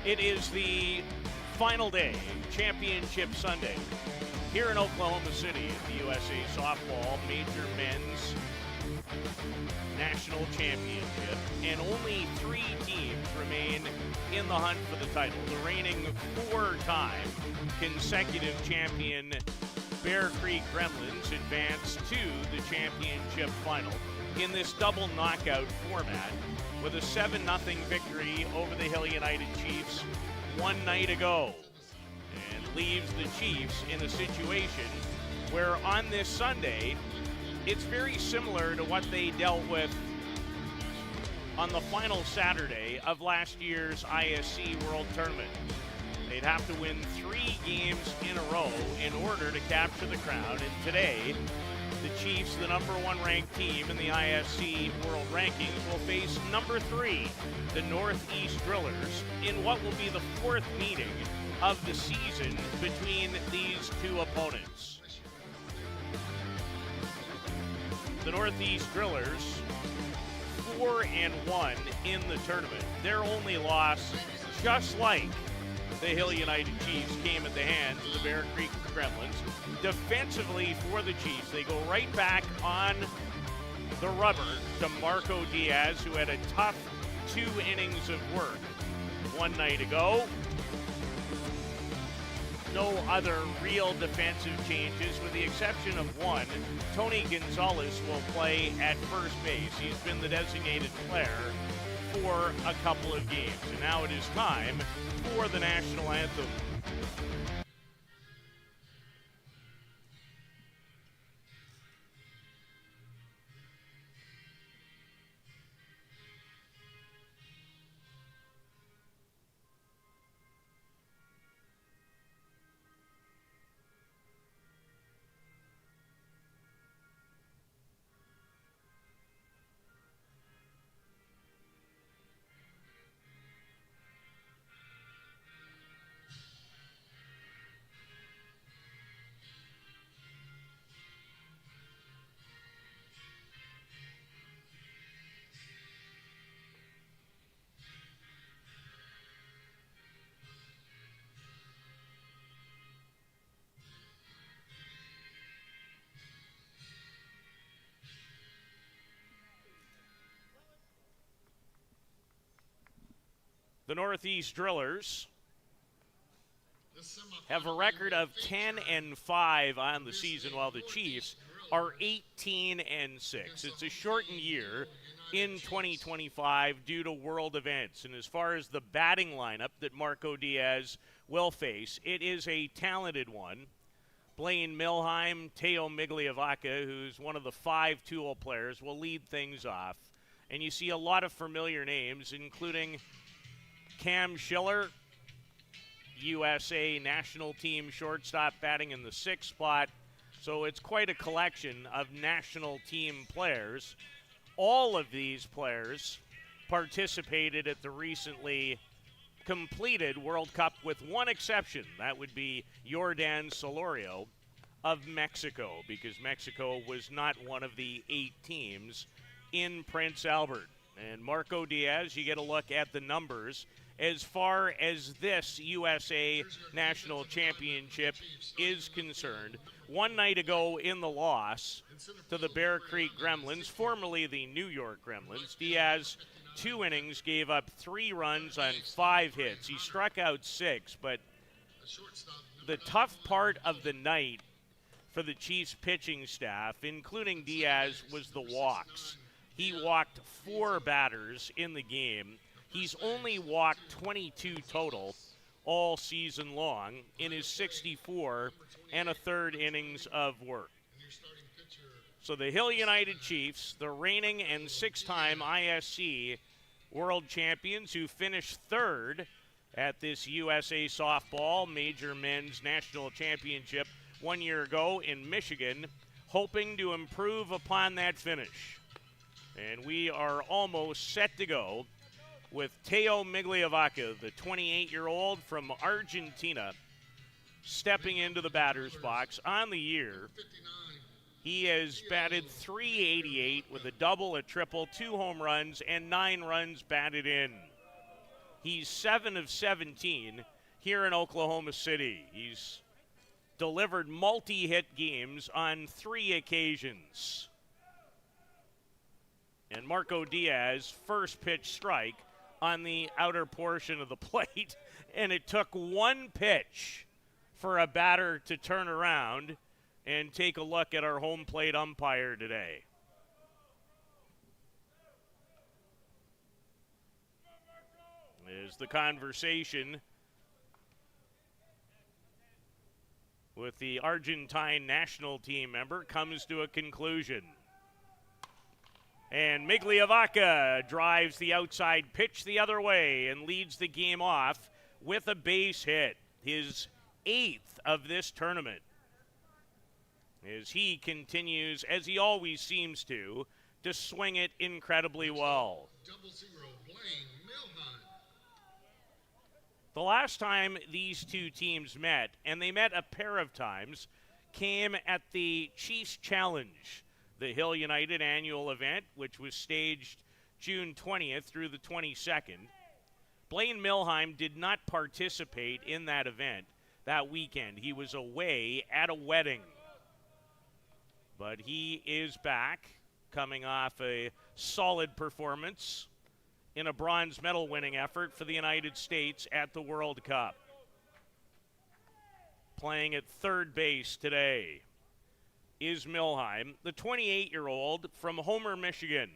It is the final day, Championship Sunday, here in Oklahoma City at the USA Softball Major Men's National Championship. And only 3 teams remain in the hunt for the title. The reigning 4-time consecutive champion Bear Creek Gremlins advance to the championship final in this double knockout format with a 7-0 victory over the Hill United Chiefs one night ago, and leaves the Chiefs in a situation where on this Sunday it's very similar to what they dealt with on the final Saturday of last year's ISC World Tournament. They'd have to win 3 games in a row in order to capture the crown, and today the Chiefs, the number 1 ranked team in the ISC World Rankings, will face number 3, the Northeast Drillers, in what will be the 4th meeting of the season between these 2 opponents. The Northeast Drillers, 4-1 in the tournament. Their only loss, just like the Hill United Chiefs, came at the hands of the Bear Creek Gremlins. Defensively for the Chiefs, they go right back on the rubber to Marco Diaz, who had a tough 2 innings of work one night ago. No other real defensive changes, with the exception of one. Tony Gonzalez will play at first base. He's been the designated player for a couple of games. And now it is time for the national anthem. The Northeast Drillers have a record of 10-5 on the season, while the Chiefs are 18-6. It's a shortened year in 2025 due to world events. And as far as the batting lineup that Marco Diaz will face, it is a talented one. Blaine Milheim, Teo Migliavaca, who's one of the 5 tool players, will lead things off. And you see a lot of familiar names, including Cam Schiller, USA national team shortstop, batting in the 6th spot. So it's quite a collection of national team players. All of these players participated at the recently completed World Cup, with one exception. That would be Yordan Solorio of Mexico, because Mexico was not one of the 8 teams in Prince Albert. And Marco Diaz, you get a look at the numbers as far as this USA National Championship is concerned. One night ago in the loss to the Bear Creek Gremlins, formerly the New York Gremlins, Diaz, 2 innings, gave up 3 runs on 5 hits. He struck out 6, but the tough part of the night for the Chiefs pitching staff, including Diaz, was the walks. He walked 4 batters in the game. He's only walked 22 total all season long in his 64 1/3 innings of work. So the Hill United Chiefs, the reigning and 6-time ISC world champions, who finished 3rd at this USA Softball Major Men's National Championship 1 year ago in Michigan, hoping to improve upon that finish. And we are almost set to go with Teo Migliavaca, the 28-year-old from Argentina, stepping into the batter's box. On the year, he has batted .388 with a double, a triple, 2 home runs, and 9 runs batted in. He's 7 of 17 here in Oklahoma City. He's delivered multi-hit games on 3 occasions. And Marco Diaz, first pitch strike on the outer portion of the plate. And it took one pitch for a batter to turn around and take a look at our home plate umpire today. Is the conversation with the Argentine national team member comes to a conclusion. And Migliavaca drives the outside pitch the other way and leads the game off with a base hit, his 8th of this tournament. As he continues, as he always seems to swing it incredibly well. 0-0, Blaine Milheim. The last time these two teams met, and they met a pair of times, came at the Chiefs Challenge, the Hill United annual event, which was staged June 20th through the 22nd. Blaine Milheim did not participate in that event that weekend. He was away at a wedding. But he is back, coming off a solid performance in a bronze medal winning effort for the United States at the World Cup. Playing at third base today is Milheim, the 28-year-old from Homer, Michigan.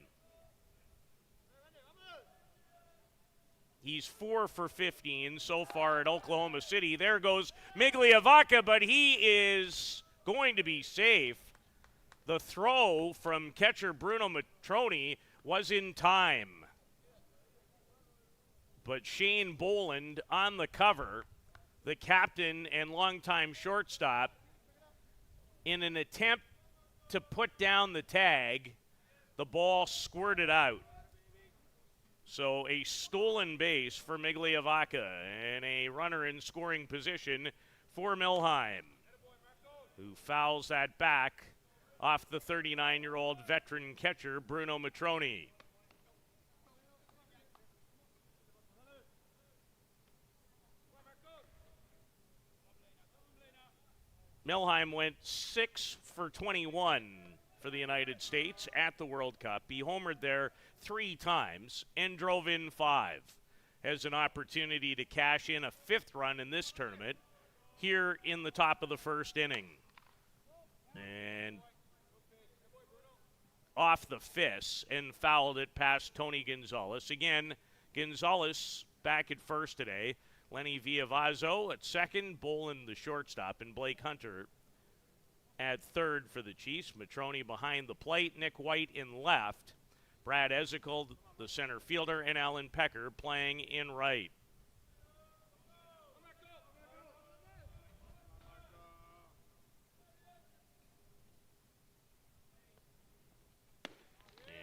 He's 4 for 15 so far at Oklahoma City. There goes Migliavaca, but he is going to be safe. The throw from catcher Bruno Matroni was in time. But Shane Boland on the cover, the captain and longtime shortstop, in an attempt to put down the tag, the ball squirted out. So a stolen base for Migliavaca and a runner in scoring position for Milheim, who fouls that back off the 39-year-old veteran catcher Bruno Matroni. Milheim went 6 for 21 for the United States at the World Cup. He homered there 3 times and drove in 5. Has an opportunity to cash in a 5th run in this tournament here in the top of the first inning. And off the fist and fouled it past Tony Gonzalez. Again, Gonzalez back at first today. Lenny Villavazzo at second, Boland the shortstop, and Blake Hunter at third for the Chiefs. Matroni behind the plate, Nick White in left, Brad Ezekiel, the center fielder, and Alan Pecker playing in right.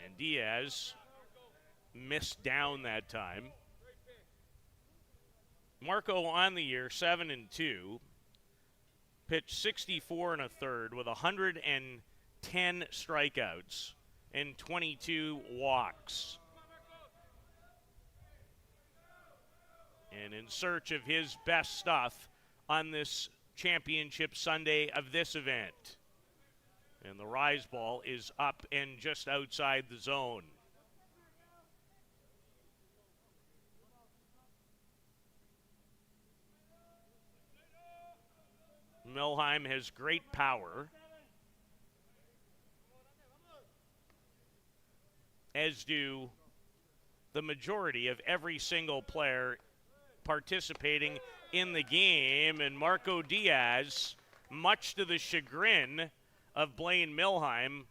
And Diaz missed down that time. Marco on the year, 7-2, pitched 64 1/3 with 110 strikeouts and 22 walks. And in search of his best stuff on this championship Sunday of this event. And the rise ball is up and just outside the zone. Milheim has great power, as do the majority of every single player participating in the game. And Marco Diaz, much to the chagrin of Blaine Milheim,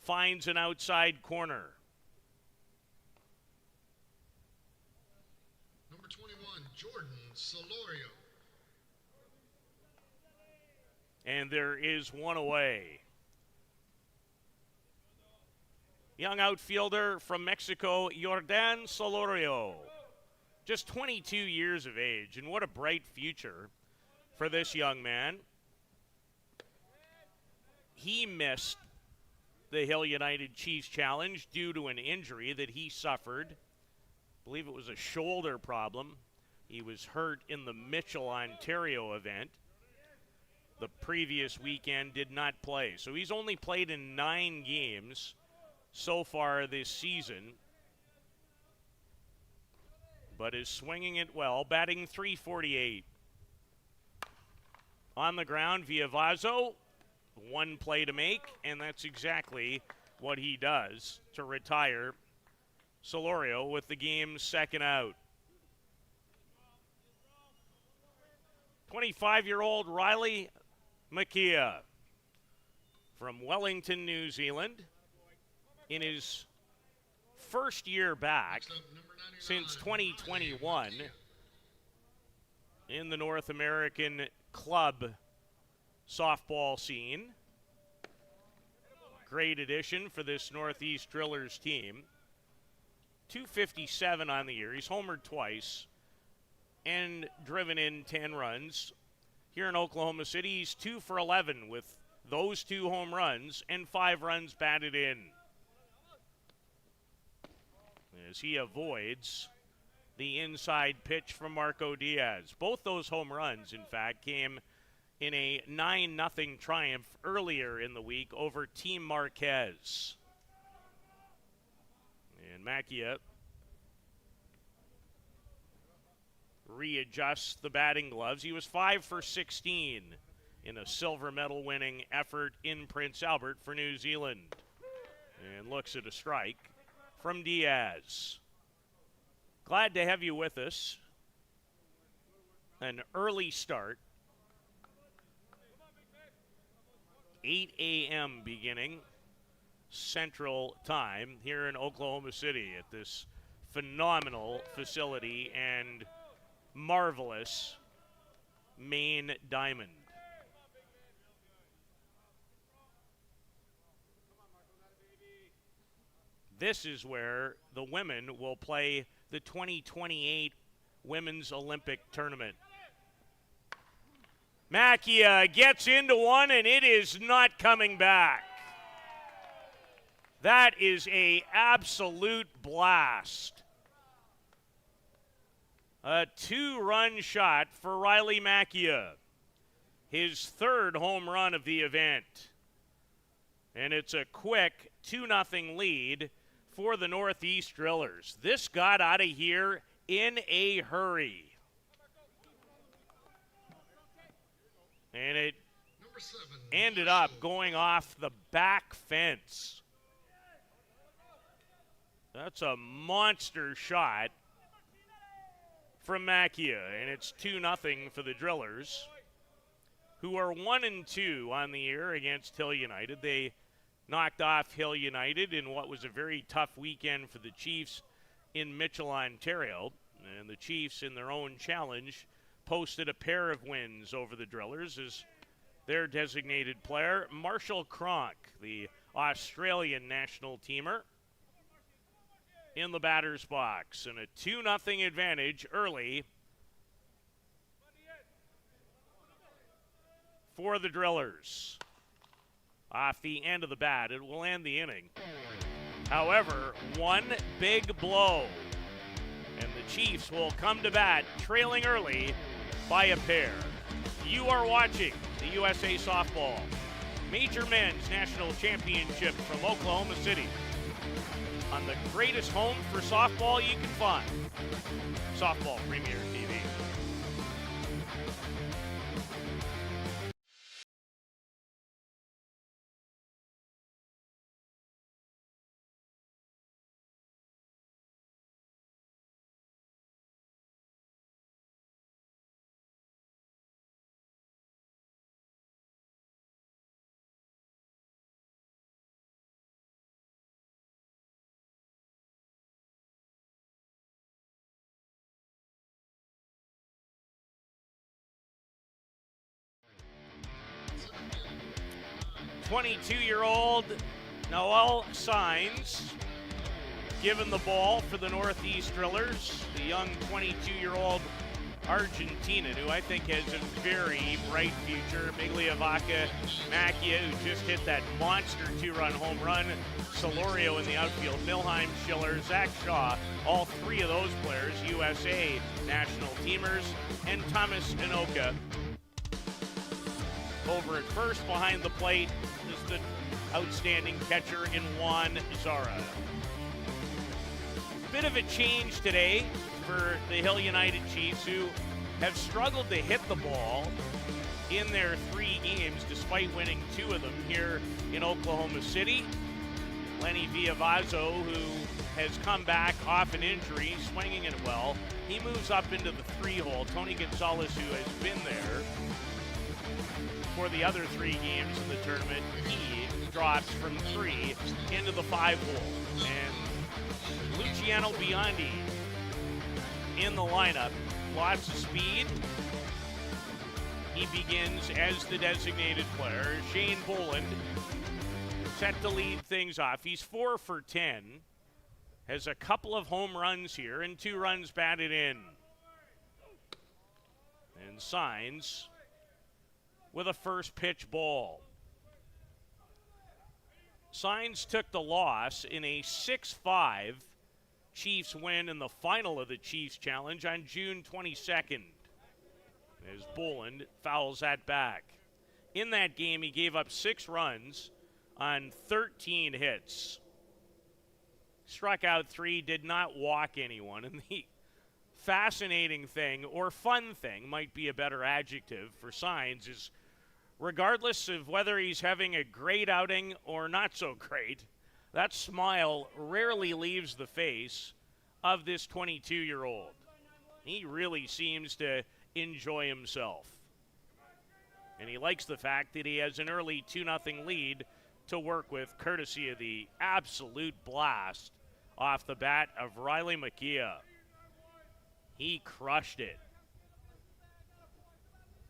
finds an outside corner. Number 21, Jordan Solorio. And there is one away. Young outfielder from Mexico, Jordan Solorio. Just 22 years of age, and what a bright future for this young man. He missed the Hill United Chiefs Challenge due to an injury that he suffered believe it was a shoulder problem. He was hurt in the Mitchell, Ontario event. The previous weekend did not play. So he's only played in 9 games so far this season, but is swinging it well, batting .348. On the ground via Vazo, 1 play to make, and that's exactly what he does to retire Solorio with the game's second out. 25-year-old Riley Makia from Wellington, New Zealand, in his first year back since 2021 in the North American club softball scene. Great addition for this Northeast Drillers team. .257 on the year. He's homered twice and driven in 10 runs. Here in Oklahoma City, he's 2 for 11 with those 2 home runs and 5 runs batted in, as he avoids the inside pitch from Marco Diaz. Both those home runs, in fact, came in a 9-0 triumph earlier in the week over Team Marquez. And Makia readjusts the batting gloves. He was 5 for 16 in a silver medal winning effort in Prince Albert for New Zealand. And looks at a strike from Diaz. Glad to have you with us. An early start. 8 a.m. beginning Central Time here in Oklahoma City at this phenomenal facility and marvelous main diamond. This is where the women will play the 2028 Women's Olympic Tournament. Makia gets into one, and it is not coming back. That is an absolute blast. A 2-run shot for Riley Makia, his 3rd home run of the event. And it's a quick 2-0 lead for the Northeast Drillers. This got out of here in a hurry. And it ended up going off the back fence. That's a monster shot from Makia, and it's 2-0 for the Drillers, who are 1-2 on the year against Hill United. They knocked off Hill United in what was a very tough weekend for the Chiefs in Mitchell, Ontario. And the Chiefs, in their own challenge, posted a pair of wins over the Drillers as their designated player, Marshall Cronk, the Australian national teamer, in the batter's box. And a 2-0 advantage early for the Drillers. Off the end of the bat, it will end the inning. However, one big blow, and the Chiefs will come to bat trailing early by a pair. You are watching the USA Softball Major Men's National Championship from Oklahoma City on the greatest home for softball you can find, Softball Premier TV. .22-year-old Noel Saenz given the ball for the Northeast Drillers. The young 22-year-old Argentina, who I think has a very bright future. Migliavaca, Macchia, who just hit that monster 2-run home run. Solorio in the outfield. Milheim, Schiller, Zach Shaw, all three of those players, USA national teamers. And Thomas Inoka over at first behind the plate is the outstanding catcher in Juan Zara. Bit of a change today for the Hill United Chiefs, who have struggled to hit the ball in their 3 games despite winning 2 of them here in Oklahoma City. Lenny Villavazzo, who has come back off an injury, swinging it well. He moves up into the 3-hole. Tony Gonzalez, who has been there for the other 3 games in the tournament, he drops from 3 into the 5-hole. And Luciano Biondi in the lineup. Lots of speed. He begins as the designated player. Shane Boland set to lead things off. He's 4 for 10. Has a couple of home runs here and 2 runs batted in. And signs with a first pitch ball. Signs took the loss in a 6-5 Chiefs win in the final of the Chiefs Challenge on June 22nd. As Boland fouls that back. In that game, he gave up 6 runs on 13 hits. Struck out 3, did not walk anyone. And the fascinating thing, or fun thing, might be a better adjective for Signs, is regardless of whether he's having a great outing or not so great, that smile rarely leaves the face of this 22-year-old. He really seems to enjoy himself. And he likes the fact that he has an early 2-0 lead to work with, courtesy of the absolute blast off the bat of Riley Macchia. He crushed it.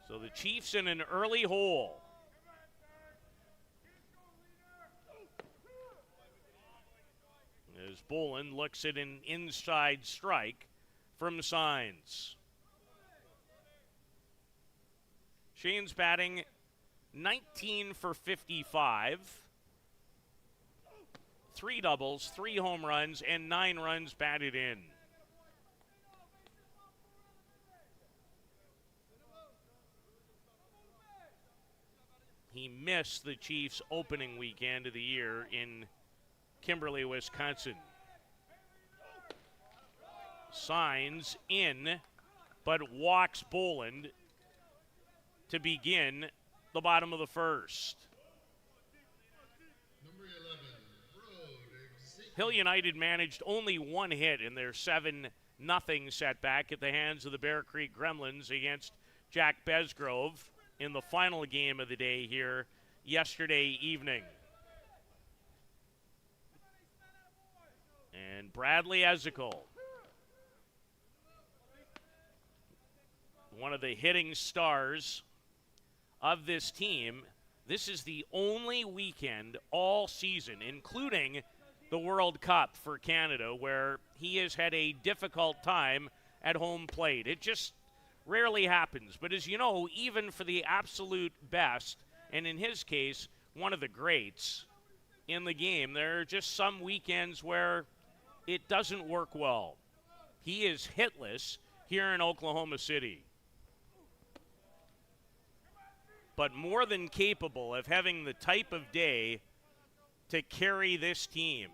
So the Chiefs in an early hole. As Boland looks at an inside strike from Signs. Shane's batting 19 for 55. 3 doubles, 3 home runs, and 9 runs batted in. He missed the Chiefs' opening weekend of the year in Kimberly, Wisconsin. Signs in, but walks Boland to begin the bottom of the first. Number 11, Road. Hill United managed only 1 hit in their 7-0 setback at the hands of the Bear Creek Gremlins against Jack Besgrove in the final game of the day here yesterday evening. And Bradley Ezekiel, one of the hitting stars of this team. This is the only weekend all season, including the World Cup for Canada, where he has had a difficult time at home plate. It just rarely happens. But as you know, even for the absolute best, and in his case, one of the greats in the game, there are just some weekends where it doesn't work well. He is hitless here in Oklahoma City, but more than capable of having the type of day to carry this team.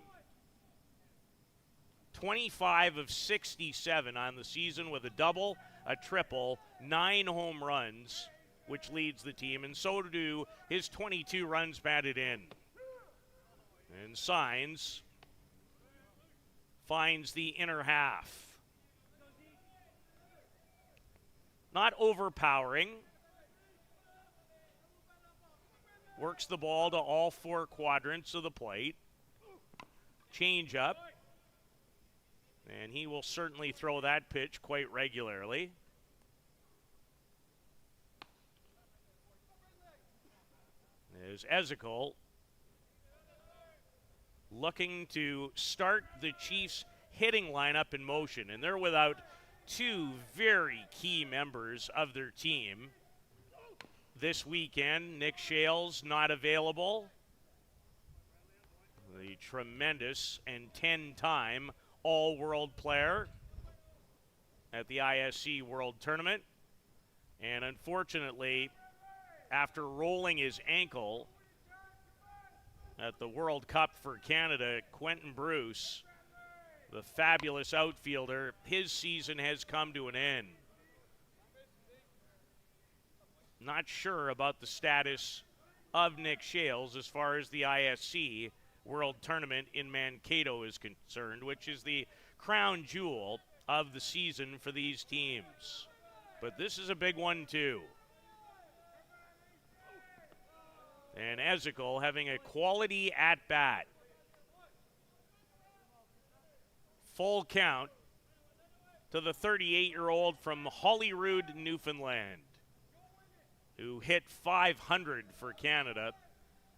25 of 67 on the season with a double, a triple, 9 home runs, which leads the team, and so do his 22 runs batted in. And Signs finds the inner half. Not overpowering. Works the ball to all 4 quadrants of the plate. Change up. And he will certainly throw that pitch quite regularly. There's Ezekiel looking to start the Chiefs' hitting lineup in motion. And they're without two very key members of their team. This weekend, Nick Shales not available. The tremendous and 10-time all-world player at the ISC World Tournament. And unfortunately, after rolling his ankle at the World Cup for Canada, Quentin Bruce, the fabulous outfielder, his season has come to an end. Not sure about the status of Nick Shales as far as the ISC World Tournament in Mankato is concerned, which is the crown jewel of the season for these teams. But this is a big one too. And Ezekiel having a quality at-bat. Full count to the 38-year-old from Holyrood, Newfoundland, who hit .500 for Canada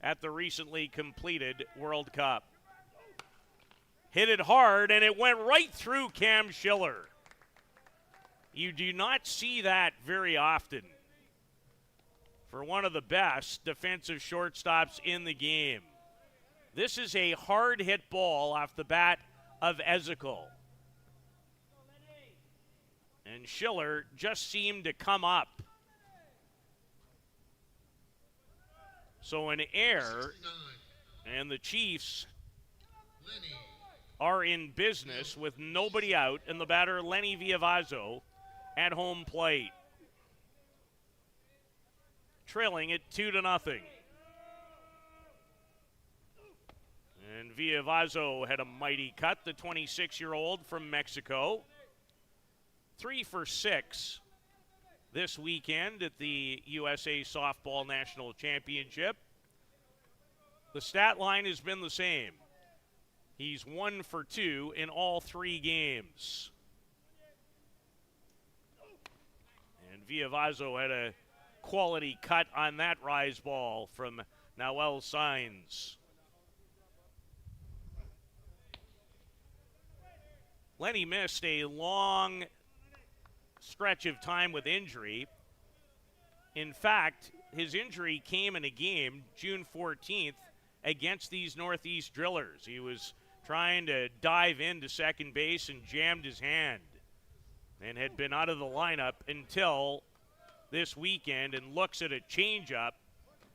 at the recently completed World Cup. Hit it hard, and it went right through Cam Schiller. You do not see that very often for one of the best defensive shortstops in the game. This is a hard-hit ball off the bat of Ezekiel. And Schiller just seemed to come up. So an error, and the Chiefs are in business with nobody out, and the batter, Lenny Viavazzo, at home plate. Trailing it 2-0. And Viavazzo had a mighty cut, the 26-year-old from Mexico. 3 for 6 this weekend at the USA Softball National Championship. The stat line has been the same. He's 1 for 2 in all 3 games. And Viavazzo had a quality cut on that rise ball from Noel Saenz. Lenny missed a long stretch of time with injury. In fact, his injury came in a game, June 14th, against these Northeast Drillers. He was trying to dive into second base and jammed his hand and had been out of the lineup until this weekend, and looks at a changeup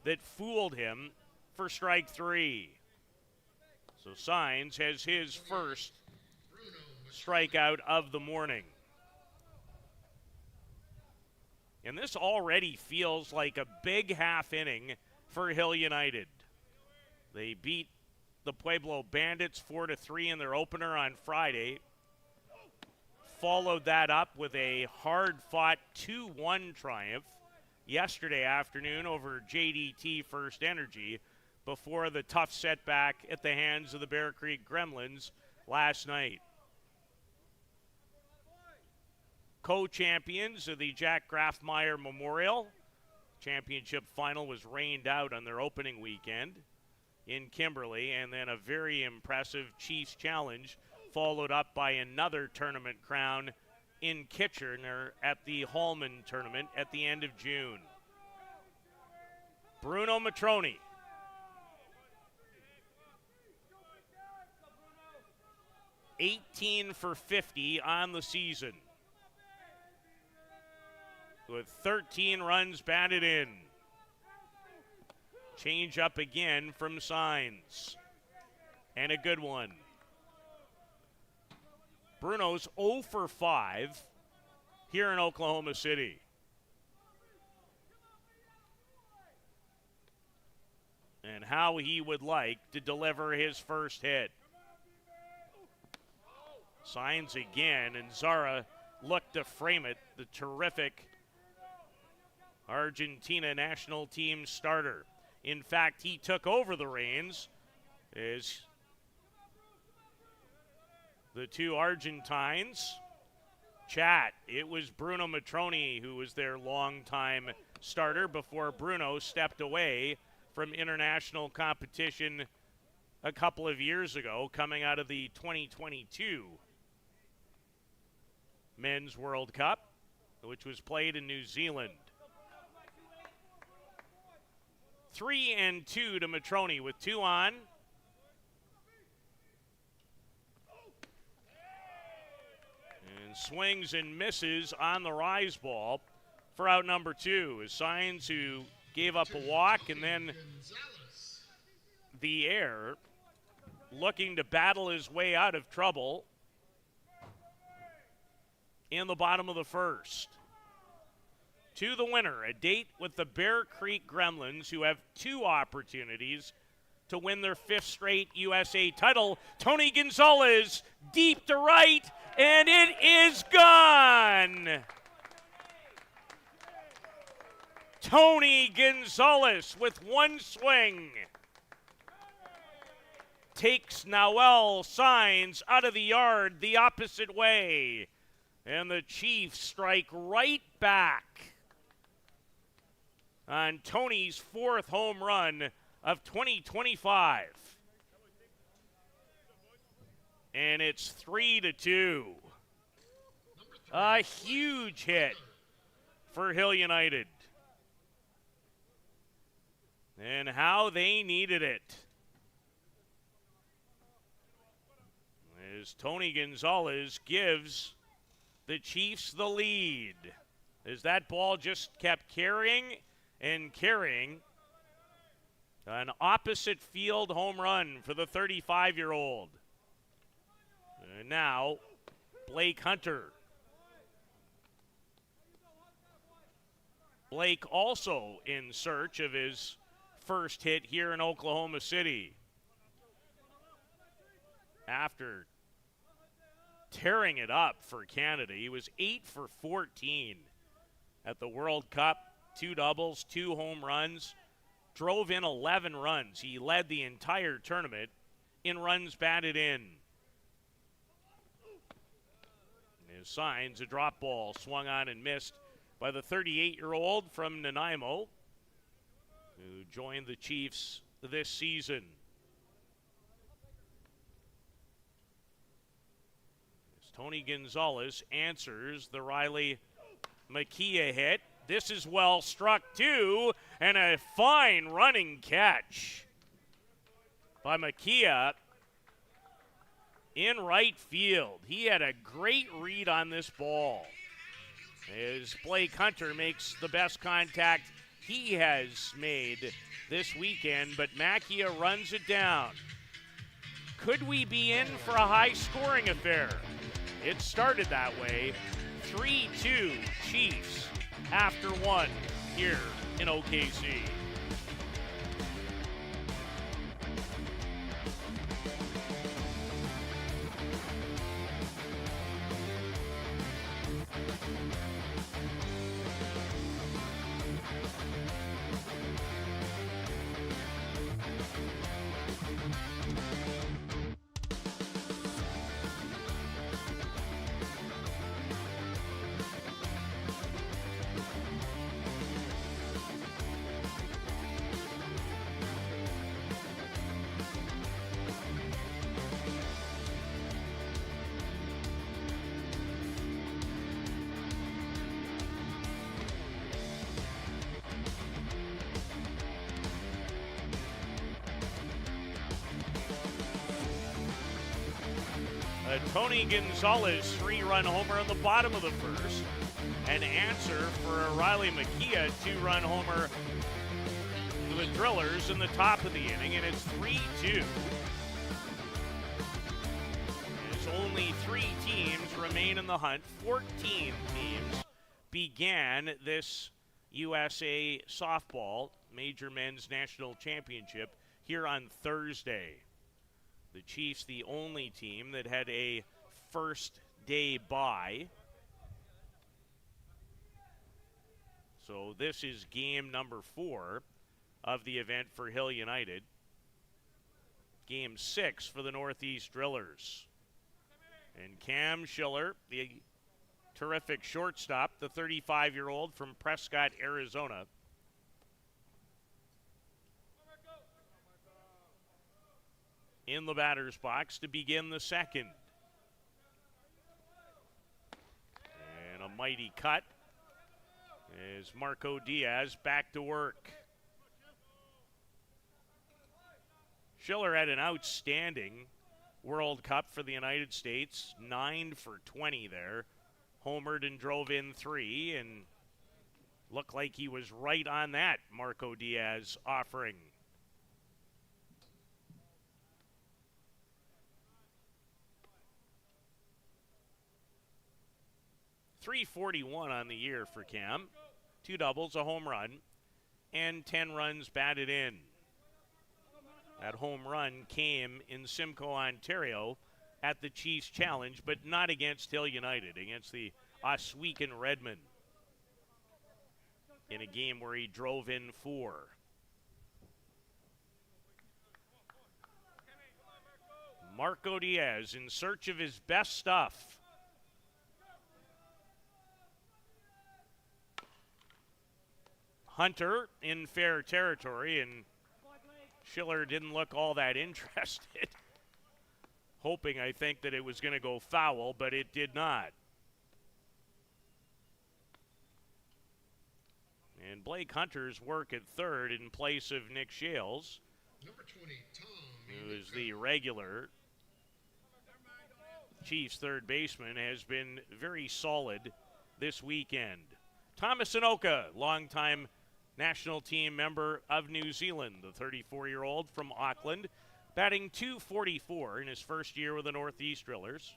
that fooled him for strike 3. So Saenz has his first strikeout of the morning. And this already feels like a big half inning for Hill United. They beat the Pueblo Bandits 4-3 in their opener on Friday. Followed that up with a hard-fought 2-1 triumph yesterday afternoon over JDT First Energy before the tough setback at the hands of the Bear Creek Gremlins last night. Co-champions of the Jack Grafmeyer Memorial Championship final was rained out on their opening weekend in Kimberly, and then a very impressive Chiefs Challenge followed up by another tournament crown in Kitchener at the Hallman Tournament at the end of June. Bruno Matroni. $18 for 50 on the season, with 13 runs batted in. Change up again from Saenz, and a good one. Bruno's 0 for 5 here in Oklahoma City. And how he would like to deliver his first hit. Saenz again, and Zara looked to frame it, the terrific Argentina national team starter. In fact, he took over the reins as the two Argentines chat. It was Bruno Matroni who was their longtime starter before Bruno stepped away from international competition a couple of years ago, coming out of the 2022 Men's World Cup, which was played in New Zealand. 3-2 to Matrone with 2 on. And swings and misses on the rise ball for out number 2. Is Signs, who gave up a walk, and then the air, looking to battle his way out of trouble in the bottom of the first. To the winner, a date with the Bear Creek Gremlins, who have 2 opportunities to win their 5th straight USA title. Tony Gonzalez, deep to right, and it is gone. Tony Gonzalez with 1 swing takes Noel Signs out of the yard the opposite way. And the Chiefs strike right back on Tony's 4th home run of 2025. And it's 3-2. A huge hit for Hill United. And how they needed it. As Tony Gonzalez gives the Chiefs the lead. As that ball just kept carrying and carrying. An opposite field home run for the 35-year-old. And now, Blake Hunter. Blake also in search of his first hit here in Oklahoma City. After tearing it up for Canada, he was 8 for 14 at the World Cup. 2 doubles, 2 home runs, drove in 11 runs. He led the entire tournament in runs batted in. His Signs, a drop ball swung on and missed by the 38-year-old from Nanaimo, who joined the Chiefs this season. As Tony Gonzalez answers the Riley Makia hit. This is well struck too, and a fine running catch by Makia in right field. He had a great read on this ball. As Blake Hunter makes the best contact he has made this weekend, but Makia runs it down. Could we be in for a high-scoring affair? It started that way. 3-2 Chiefs after 1 here in OKC. Tony Gonzalez 3-run homer in the bottom of the first. An answer for a Riley Makia 2-run homer for the Drillers in the top of the inning, and it's 3-2. As only 3 teams remain in the hunt. 14 teams began this USA Softball Major Men's National Championship here on Thursday. The Chiefs, the only team that had a first day bye. So this is game number 4 of the event for Hill United. Game 6 for the Northeast Drillers. And Cam Schiller, the terrific shortstop, the 35-year-old from Prescott, Arizona, in the batter's box to begin the second. mighty cut as Marco Diaz back to work. Schiller had an outstanding World Cup for the United States, 9 for 20 there. Homered and drove in 3 and looked like he was right on that Marco Diaz offering. .341 on the year for Cam. 2 doubles, a home run, and 10 runs batted in. That home run came in Simcoe, Ontario at the Chiefs Challenge, but not against Hill United, against the Oswegan Redmen in a game where he drove in 4. Marco Diaz in search of his best stuff. Hunter in fair territory, and Schiller didn't look all that interested. Hoping, I think, that it was going to go foul, but it did not. And Blake Hunter's work at third in place of Nick Shales, Number 20, Tom. who is the regular Chiefs third baseman, has been very solid this weekend. Thomas Anoka, longtime national team member of New Zealand, the 34-year-old from Auckland, batting .244 in his first year with the Northeast Drillers,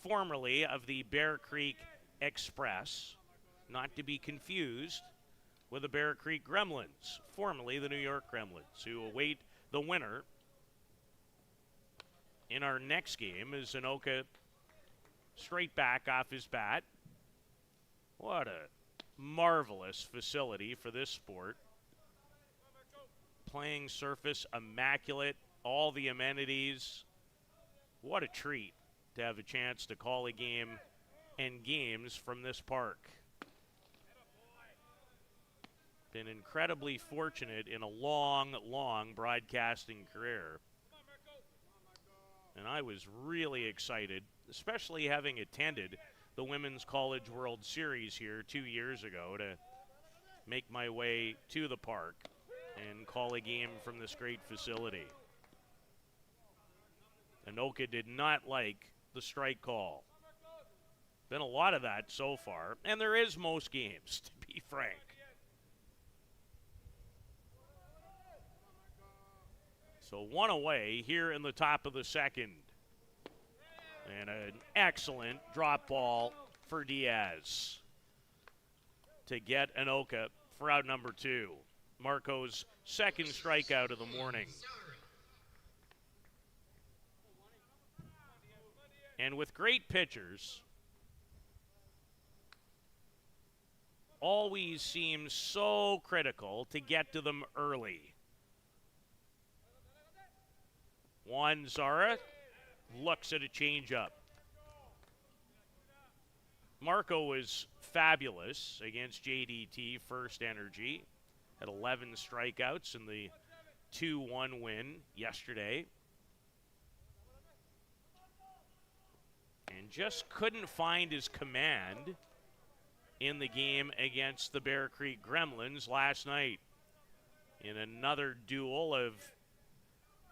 formerly of the Bear Creek Express, not to be confused with the Bear Creek Gremlins, formerly the New York Gremlins, who await the winner in our next game as Anoka straight back off his bat. What a marvelous facility for this sport. Playing surface immaculate, all the amenities. What a treat to have a chance to call a game and games from this park. Been incredibly fortunate in a long, long broadcasting career. And I was really excited, especially having attended the Women's College World Series here 2 years ago, to make my way to the park and call a game from this great facility. Anoka did not like the strike call. Been a lot of that so far, and there is most games, to be frank. So 1 away here in the top of the second. And an excellent drop ball for Diaz to get Anoka for out number 2. Marco's second strikeout of the morning. And with great pitchers, always seems so critical to get to them early. Juan Zara looks at a changeup. Marco was fabulous against JDT First Energy. Had 11 strikeouts in the 2-1 win yesterday. And just couldn't find his command in the game against the Bear Creek Gremlins last night. In another duel of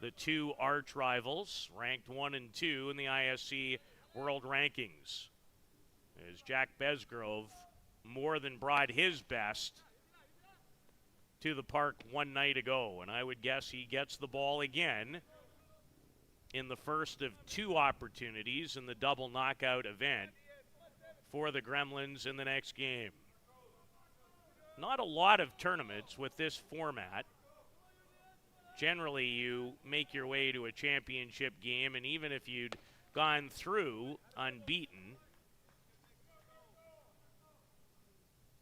the two arch rivals, ranked 1 and 2 in the ISC World Rankings. As Jack Besgrove more than brought his best to the park one night ago. And I would guess he gets the ball again in the first of 2 opportunities in the double knockout event for the Gremlins in the next game. Not a lot of tournaments with this format. Generally, you make your way to a championship game, and even if you'd gone through unbeaten,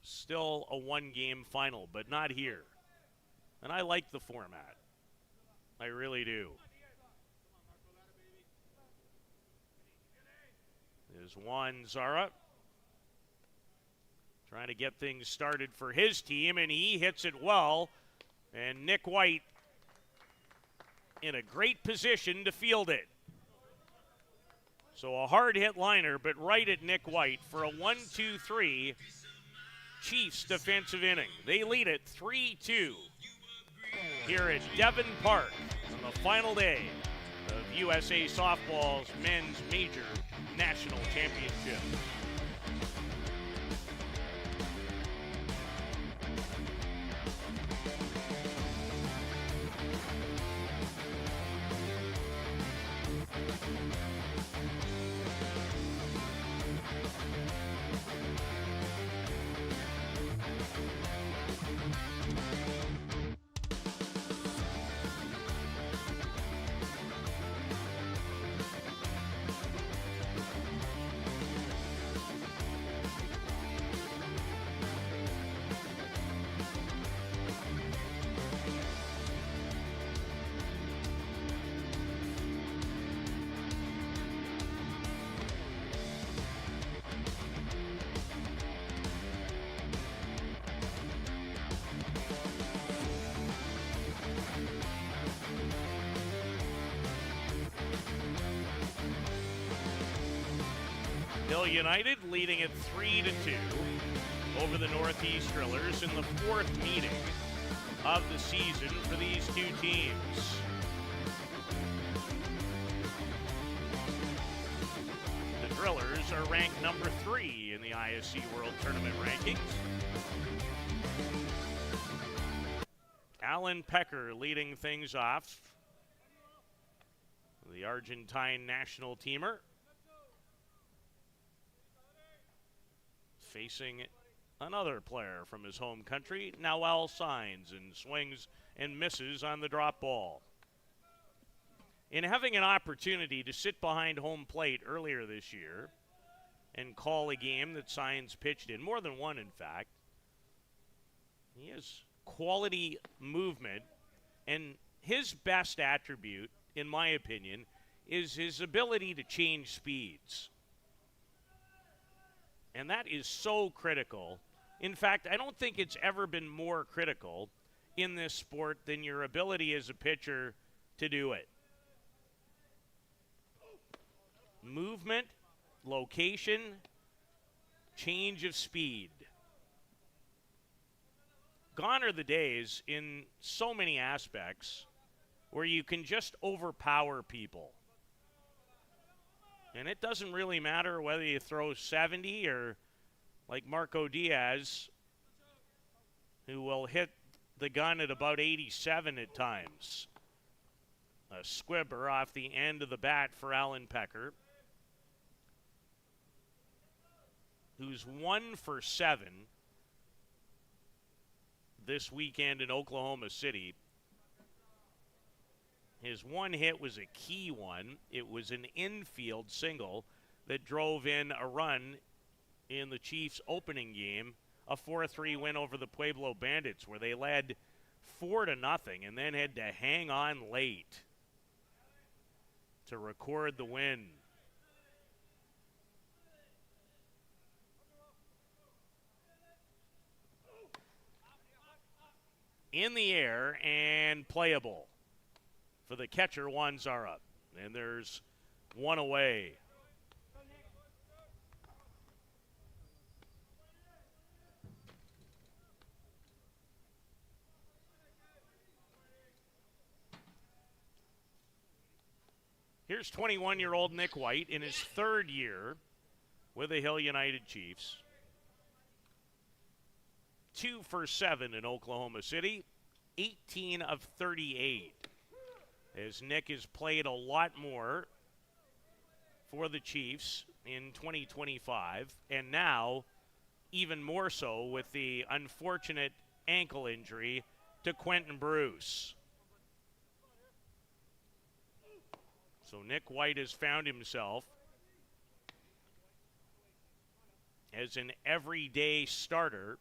still a 1-game final, but not here. And I like the format. I really do. There's Juan Zara trying to get things started for his team, and he hits it well. And Nick White in a great position to field it. So a hard hit liner, but right at Nick White for a 1-2-3 Chiefs defensive inning. They lead it 3-2 here at Devon Park on the final day of USA Softball's men's major national championship. Hill United leading it 3-2 over the Northeast Drillers in the fourth meeting of the season for these two teams. The Drillers are ranked number 3 in the ISC World Tournament rankings. Alan Pecker leading things off, the Argentine national teamer, facing another player from his home country, Noel Signs, and swings and misses on the drop ball. In having an opportunity to sit behind home plate earlier this year and call a game that Signs pitched in, more than one in fact, he has quality movement, and his best attribute, in my opinion, is his ability to change speeds. And that is so critical. In fact, I don't think it's ever been more critical in this sport than your ability as a pitcher to do it. Movement, location, change of speed. Gone are the days in so many aspects where you can just overpower people. And it doesn't really matter whether you throw 70 or like Marco Diaz, who will hit the gun at about 87 at times. A squibber off the end of the bat for Alan Pecker, who's 1 for 7 this weekend in Oklahoma City. His one hit was a key one. It was an infield single that drove in a run in the Chiefs' opening game, a 4-3 win over the Pueblo Bandits, where they led 4-0 and then had to hang on late to record the win. In the air and playable for the catcher, Juan Zara. And there's one away. Here's 21-year-old Nick White in his third year with the Hill United Chiefs. 2 for 7 in Oklahoma City, 18 of 38. As Nick has played a lot more for the Chiefs in 2025, and now even more so with the unfortunate ankle injury to Quentin Bruce. So Nick White has found himself as an everyday starter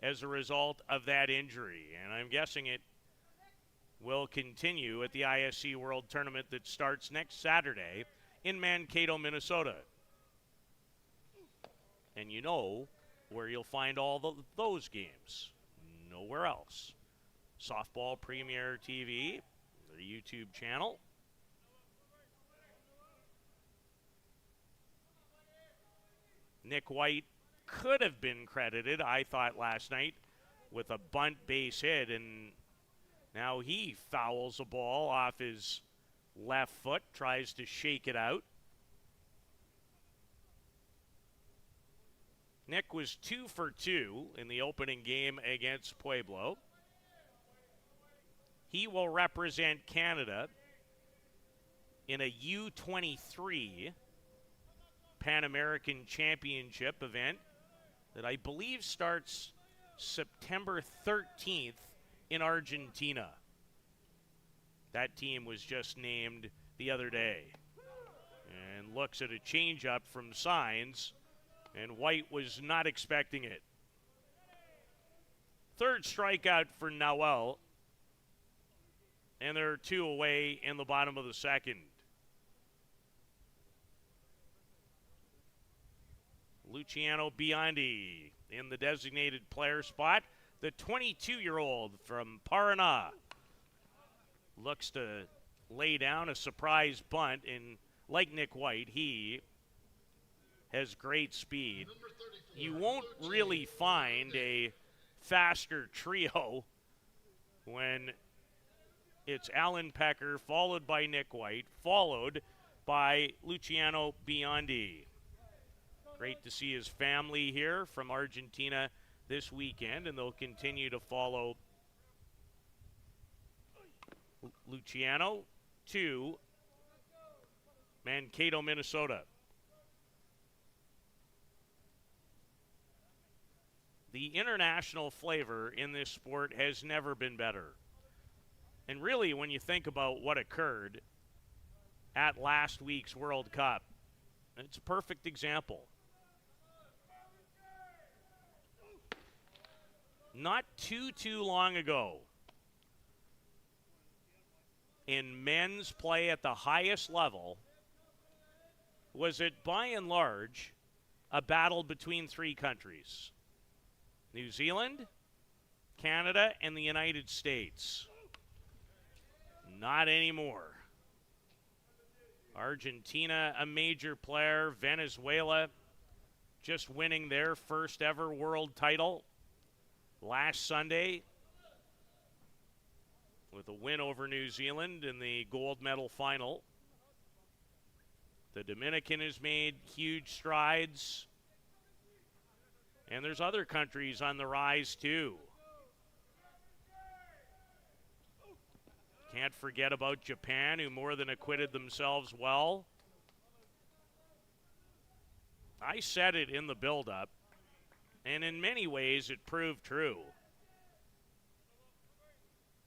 as a result of that injury, and I'm guessing it will continue at the ISC World Tournament that starts next Saturday in Mankato, Minnesota. And you know where you'll find all those games. Nowhere else. Softball Premier TV, the YouTube channel. Nick White could have been credited, I thought, last night with a bunt base hit, and now he fouls a ball off his left foot, tries to shake it out. Nick was 2 for 2 in the opening game against Pueblo. He will represent Canada in a U23 Pan American Championship event that I believe starts September 13th in Argentina. That team was just named the other day. And looks at a changeup from Signs, and White was not expecting it. Third strikeout for Noel, and there are 2 away in the bottom of the second. Luciano Biondi in the designated player spot. The 22-year-old from Paraná looks to lay down a surprise bunt, and like Nick White, he has great speed. You won't really find a faster trio when it's Alan Pecker, followed by Nick White, followed by Luciano Biondi. Great to see his family here from Argentina this weekend, and they'll continue to follow Luciano to Mankato, Minnesota. The international flavor in this sport has never been better. And really, when you think about what occurred at last week's World Cup, it's a perfect example. Not too long ago, in men's play at the highest level, was it by and large a battle between 3 countries: New Zealand, Canada, and the United States. Not anymore. Argentina, a major player. Venezuela just winning their first ever world title last Sunday with a win over New Zealand in the gold medal final. The Dominican has made huge strides. And there's other countries on the rise, too. Can't forget about Japan, who more than acquitted themselves well. I said it in the build-up, and in many ways it proved true.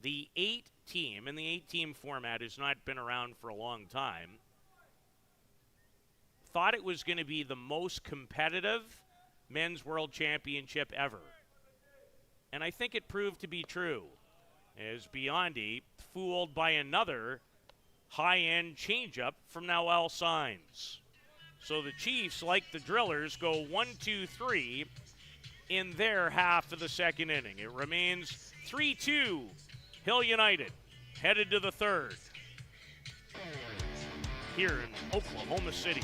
The 8-team, and the 8-team format has not been around for a long time, thought it was going to be the most competitive men's world championship ever. And I think it proved to be true, as Biondi fooled by another high-end changeup from Noel Signs. So the Chiefs, like the Drillers, go 1-2-3 in their half of the second inning. It remains 3-2, Hill United, headed to the third here in Oklahoma City.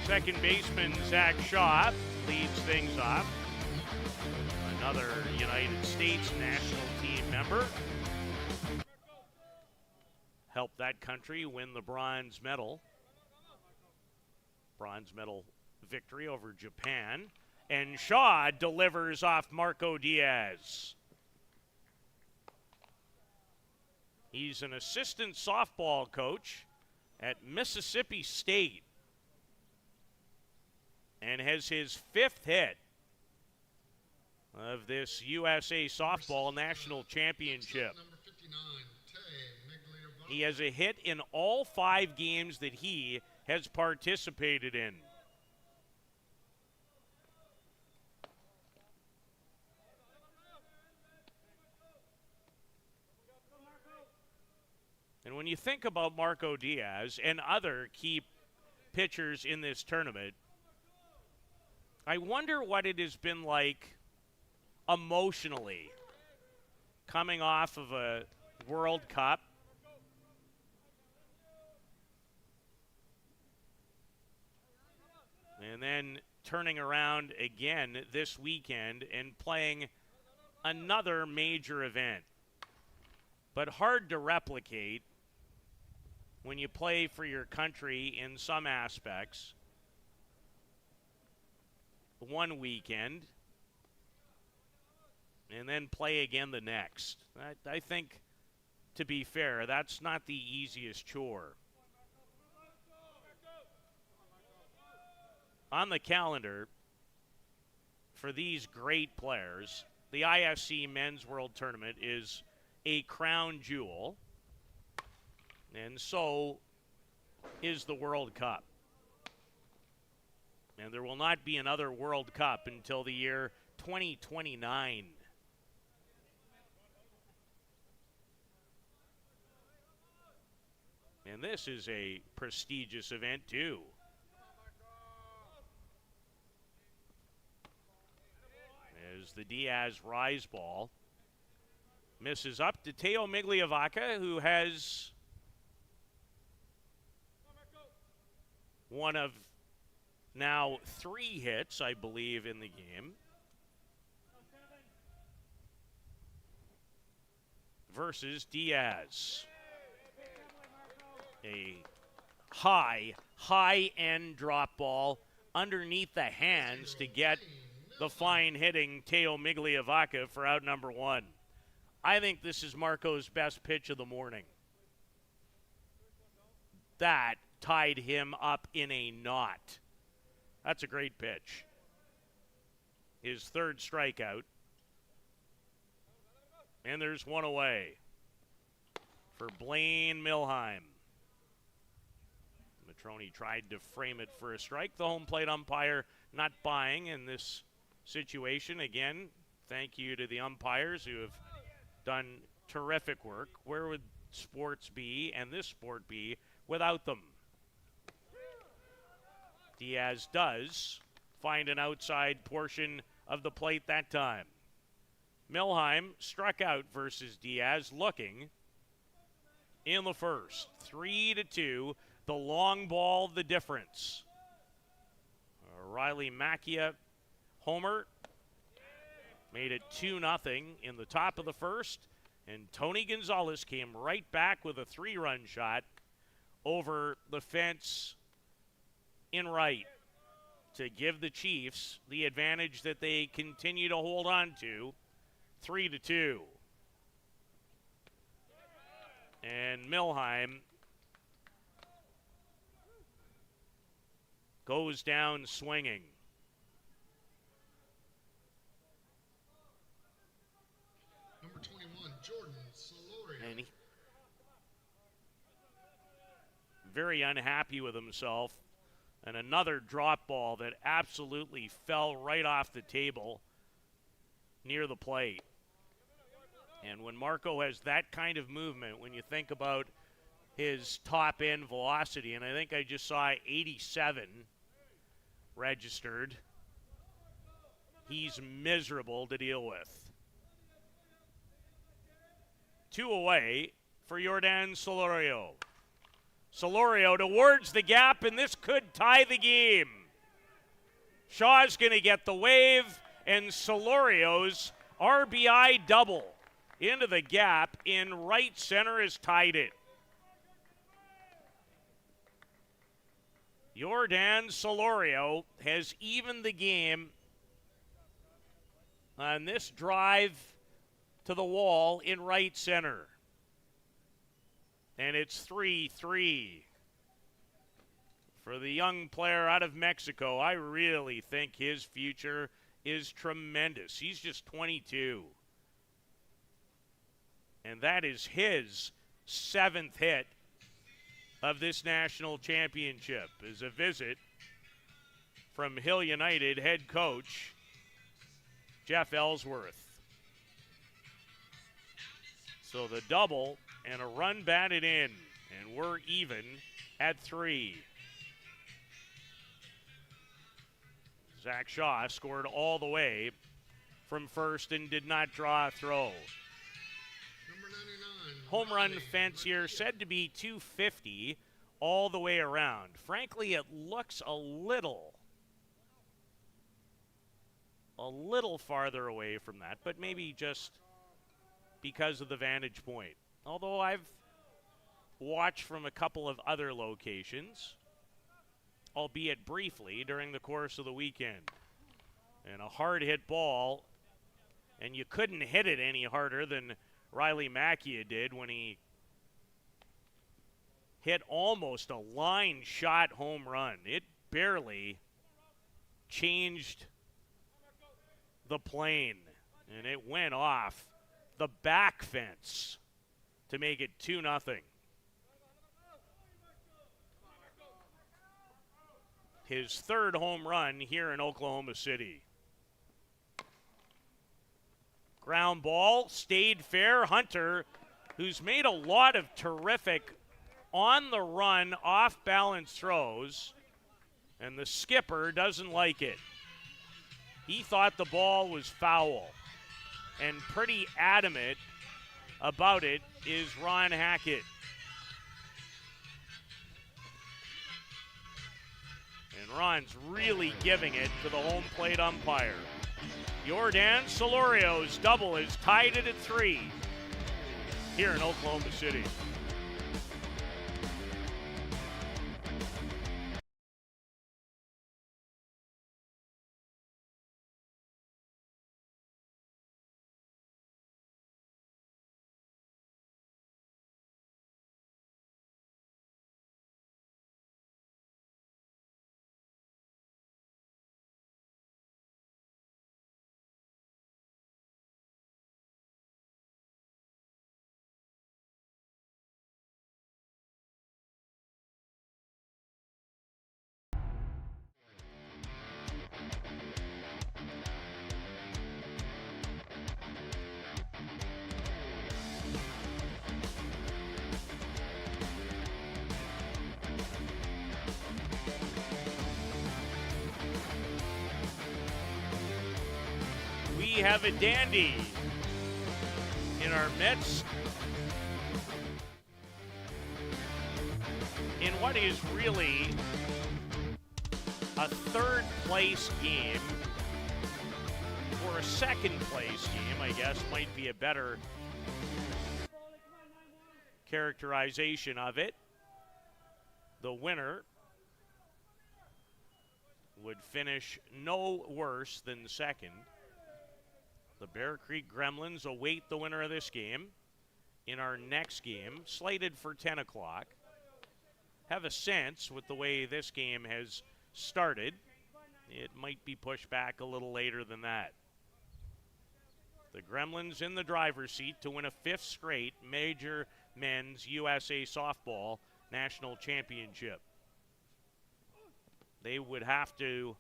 Second baseman Zach Shaw leads things off. Another United States national team member. Helped that country win the bronze medal. Bronze medal victory over Japan. And Shaw delivers off Marco Diaz. He's an assistant softball coach at Mississippi State and has his 5th hit of this USA Softball National Championship. Number 59, Tay Migliavacca. He has a hit in all 5 games that he has participated in. And when you think about Marco Diaz and other key pitchers in this tournament, I wonder what it has been like emotionally coming off of a World Cup. And then turning around again this weekend and playing another major event. But hard to replicate when you play for your country in some aspects one weekend and then play again the next. I think, to be fair, that's not the easiest chore. On the calendar for these great players, the ISC Men's World Tournament is a crown jewel, and so is the World Cup. And there will not be another World Cup until the year 2029. And this is a prestigious event, too. As the Diaz rise ball misses up to Tay Migliavacca, who has one of now 3 hits, I believe, in the game. Versus Diaz. A high-end drop ball underneath the hands to get the fine-hitting Tay Migliavacca for out number 1. I think this is Marco's best pitch of the morning. That tied him up in a knot. That's a great pitch. His 3rd strikeout. And there's one away for Blaine Milheim. Matrone tried to frame it for a strike. The home plate umpire not buying in this situation. Again, thank you to the umpires who have done terrific work. Where would sports be and this sport be without them? Diaz does find an outside portion of the plate that time. Milheim struck out versus Diaz, looking in the first. 3-2, the long ball, the difference. Riley Macchia homer made it 2-0 in the top of the first, and Tony Gonzalez came right back with a 3-run shot over the fence in right to give the Chiefs the advantage that they continue to hold on to, 3-2. And Milheim goes down swinging. Number 21, Jordan Solorio. And he, very unhappy with himself. And another drop ball that absolutely fell right off the table near the plate. And when Marco has that kind of movement, when you think about his top end velocity, and I think I just saw 87 registered, he's miserable to deal with. 2 away for Jordan Solorio. Solorio towards the gap, and this could tie the game. Shaw's going to get the wave, and Solorio's RBI double into the gap in right center has tied it. Jordan Solorio has evened the game on this drive to the wall in right center. And it's 3-3 for the young player out of Mexico. I really think his future is tremendous. He's just 22. And that is his 7th hit of this national championship, is a visit from Hill United head coach Jeff Ellsworth. So the double and a run batted in, and we're even at 3. Zach Shaw scored all the way from first and did not draw a throw. Number 99. Home run Riley fence here Garcia. said to be 250 all the way around. Frankly, it looks a little farther away from that, but maybe just because of the vantage point. Although I've watched from a couple of other locations, albeit briefly, during the course of the weekend. And a hard hit ball, and you couldn't hit it any harder than Riley Macchia did when he hit almost a line shot home run. It barely changed the plane, and it went off the back fence to make it 2-0. His 3rd home run here in Oklahoma City. Ground ball, stayed fair. Hunter, who's made a lot of terrific on-the-run, off-balance throws, and the skipper doesn't like it. He thought the ball was foul, and pretty adamant about it is Ron Hackett. And Ron's really giving it to the home plate umpire. Jordan Solorio's double is tied it at 3 here in Oklahoma City. We have a dandy in our midst in what is really a 3rd place game, or a 2nd place game, I guess might be a better characterization of it. The winner would finish no worse than 2nd. The Bear Creek Gremlins await the winner of this game in our next game, slated for 10 o'clock. Have a sense with the way this game has started, it might be pushed back a little later than that. The Gremlins in the driver's seat to win a 5th straight major men's USA softball national championship. They would have to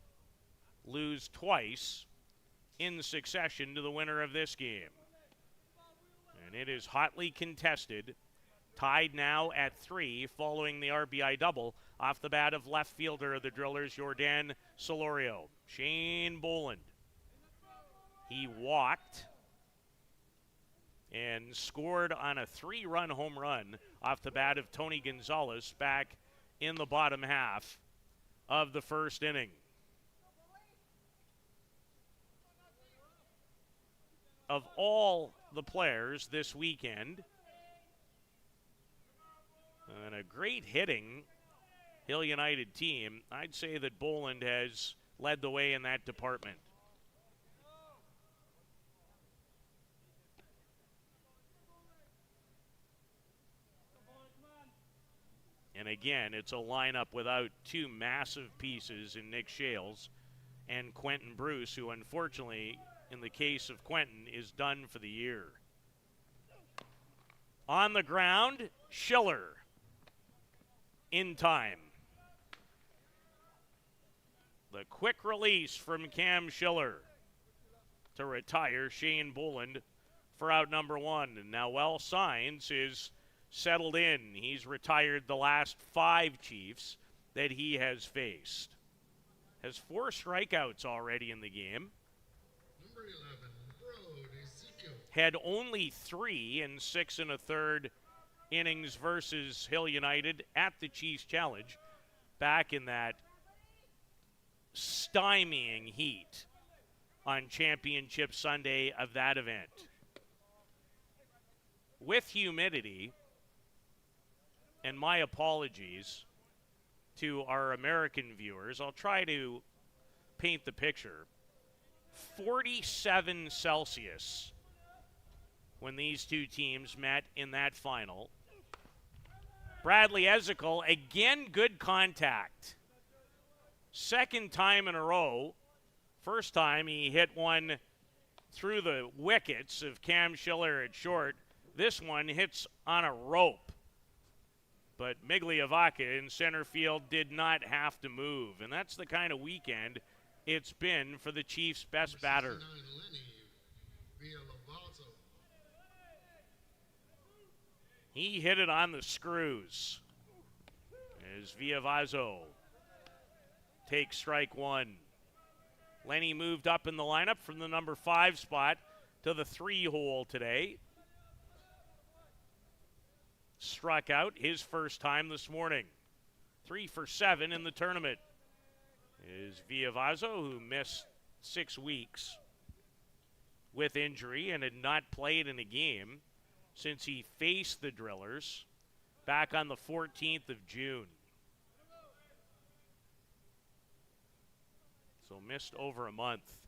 lose twice in succession to the winner of this game. And it is hotly contested, tied now at 3 following the RBI double off the bat of left fielder of the Drillers, Jordan Solorio. Shane Boland. He walked and scored on a 3-run home run off the bat of Tony Gonzalez back in the bottom half of the 1st inning. Of all the players this weekend, and a great hitting Hill United team, I'd say that Boland has led the way in that department. And again, it's a lineup without two massive pieces in Nick Shales and Quentin Bruce, who unfortunately, in the case of Quentin, is done for the year. On the ground, Schiller in time. The quick release from Cam Schiller to retire Shane Boland for out number one. And now Signs is settled in. He's retired the last 5 Chiefs that he has faced. Has 4 strikeouts already in the game. Number 11, Brode Ezekiel. Had only 3 in 6 1/3 innings versus Hill United at the Chiefs Challenge back in that stymieing heat on Championship Sunday of that event. With humidity, and my apologies to our American viewers, I'll try to paint the picture. 47 Celsius when these two teams met in that final. Bradley Ezekiel, again, good contact. Second time in a row. First time he hit one through the wickets of Cam Schiller at short. This one hits on a rope. But Migliavacca in center field did not have to move. And that's the kind of weekend it's been for the Chiefs' best batter. He hit it on the screws as Villavazzo takes strike one. Lenny moved up in the lineup from the number 5 spot to the 3 hole today. Struck out his first time this morning. 3 for 7 in the tournament is Villavazzo, who missed 6 weeks with injury and had not played in a game since he faced the Drillers back on the 14th of June. So missed over a month.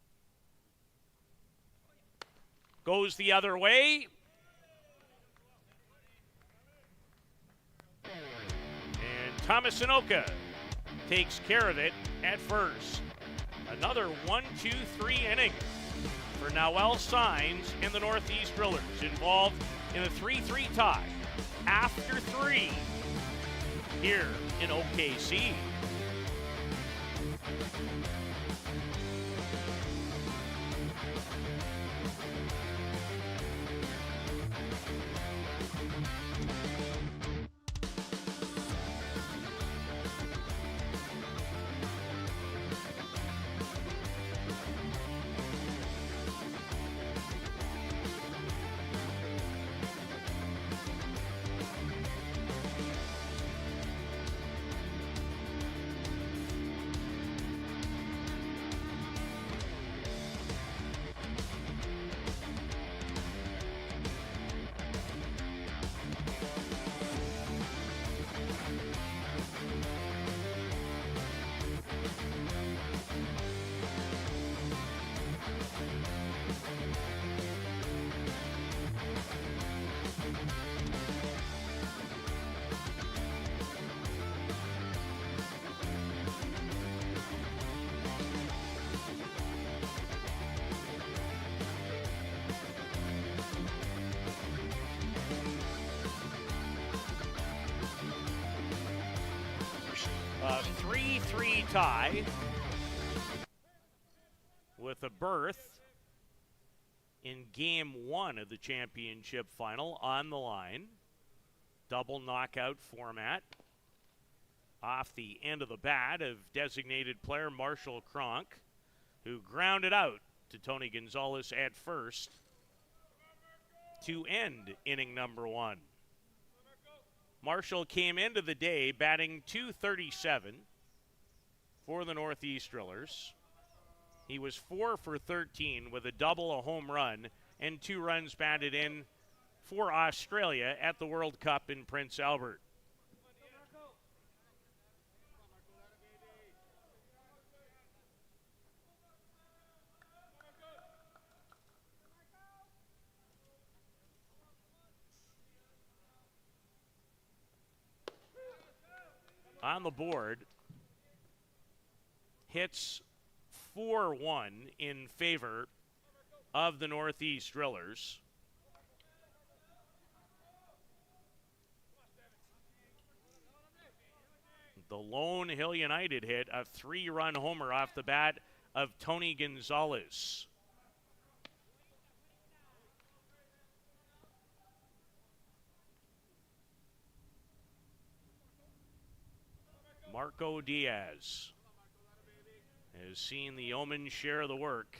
Goes the other way. And Thomas Sanoka takes care of it at first. Another 1-2-3 inning for Noel Signs and the Northeast Drillers, involved in a 3-3 tie after 3 here in OKC. A 3-3 tie with a berth in Game 1 of the championship final on the line. Double knockout format. Off the end of the bat of designated player Marshall Cronk, who grounded out to Tony Gonzalez at first to end inning number 1. Marshall came into the day batting .237 for the Northeast Drillers. He was 4 for 13 with a double, a home run, and 2 runs batted in for Australia at the World Cup in Prince Albert. on the board. Hits 4-1 in favor of the Northeast Drillers. The lone Hill United hit, a 3-run homer off the bat of Tony Gonzalez. Marco Diaz has seen the Yeoman share the work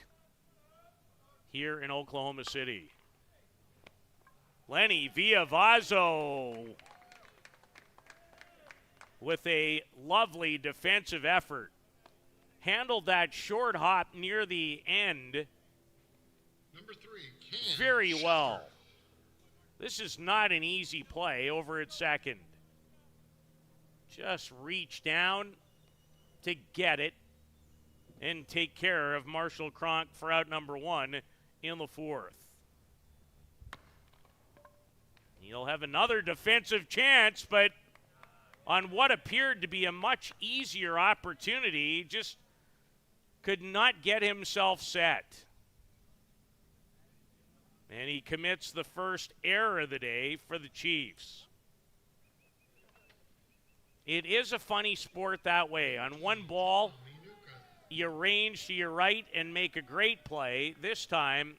here in Oklahoma City. Lenny Villavazzo with a lovely defensive effort. Handled that short hop near the end Number 3, Cam very Schiller. well. This is not an easy play over at second. Just reach down to get it and take care of Marshall Cronk for out number 1 in the 4th. He'll have another defensive chance, but on what appeared to be a much easier opportunity, just could not get himself set. And he commits the first error of the day for the Chiefs. It is a funny sport that way. On one ball, you range to your right and make a great play. This time,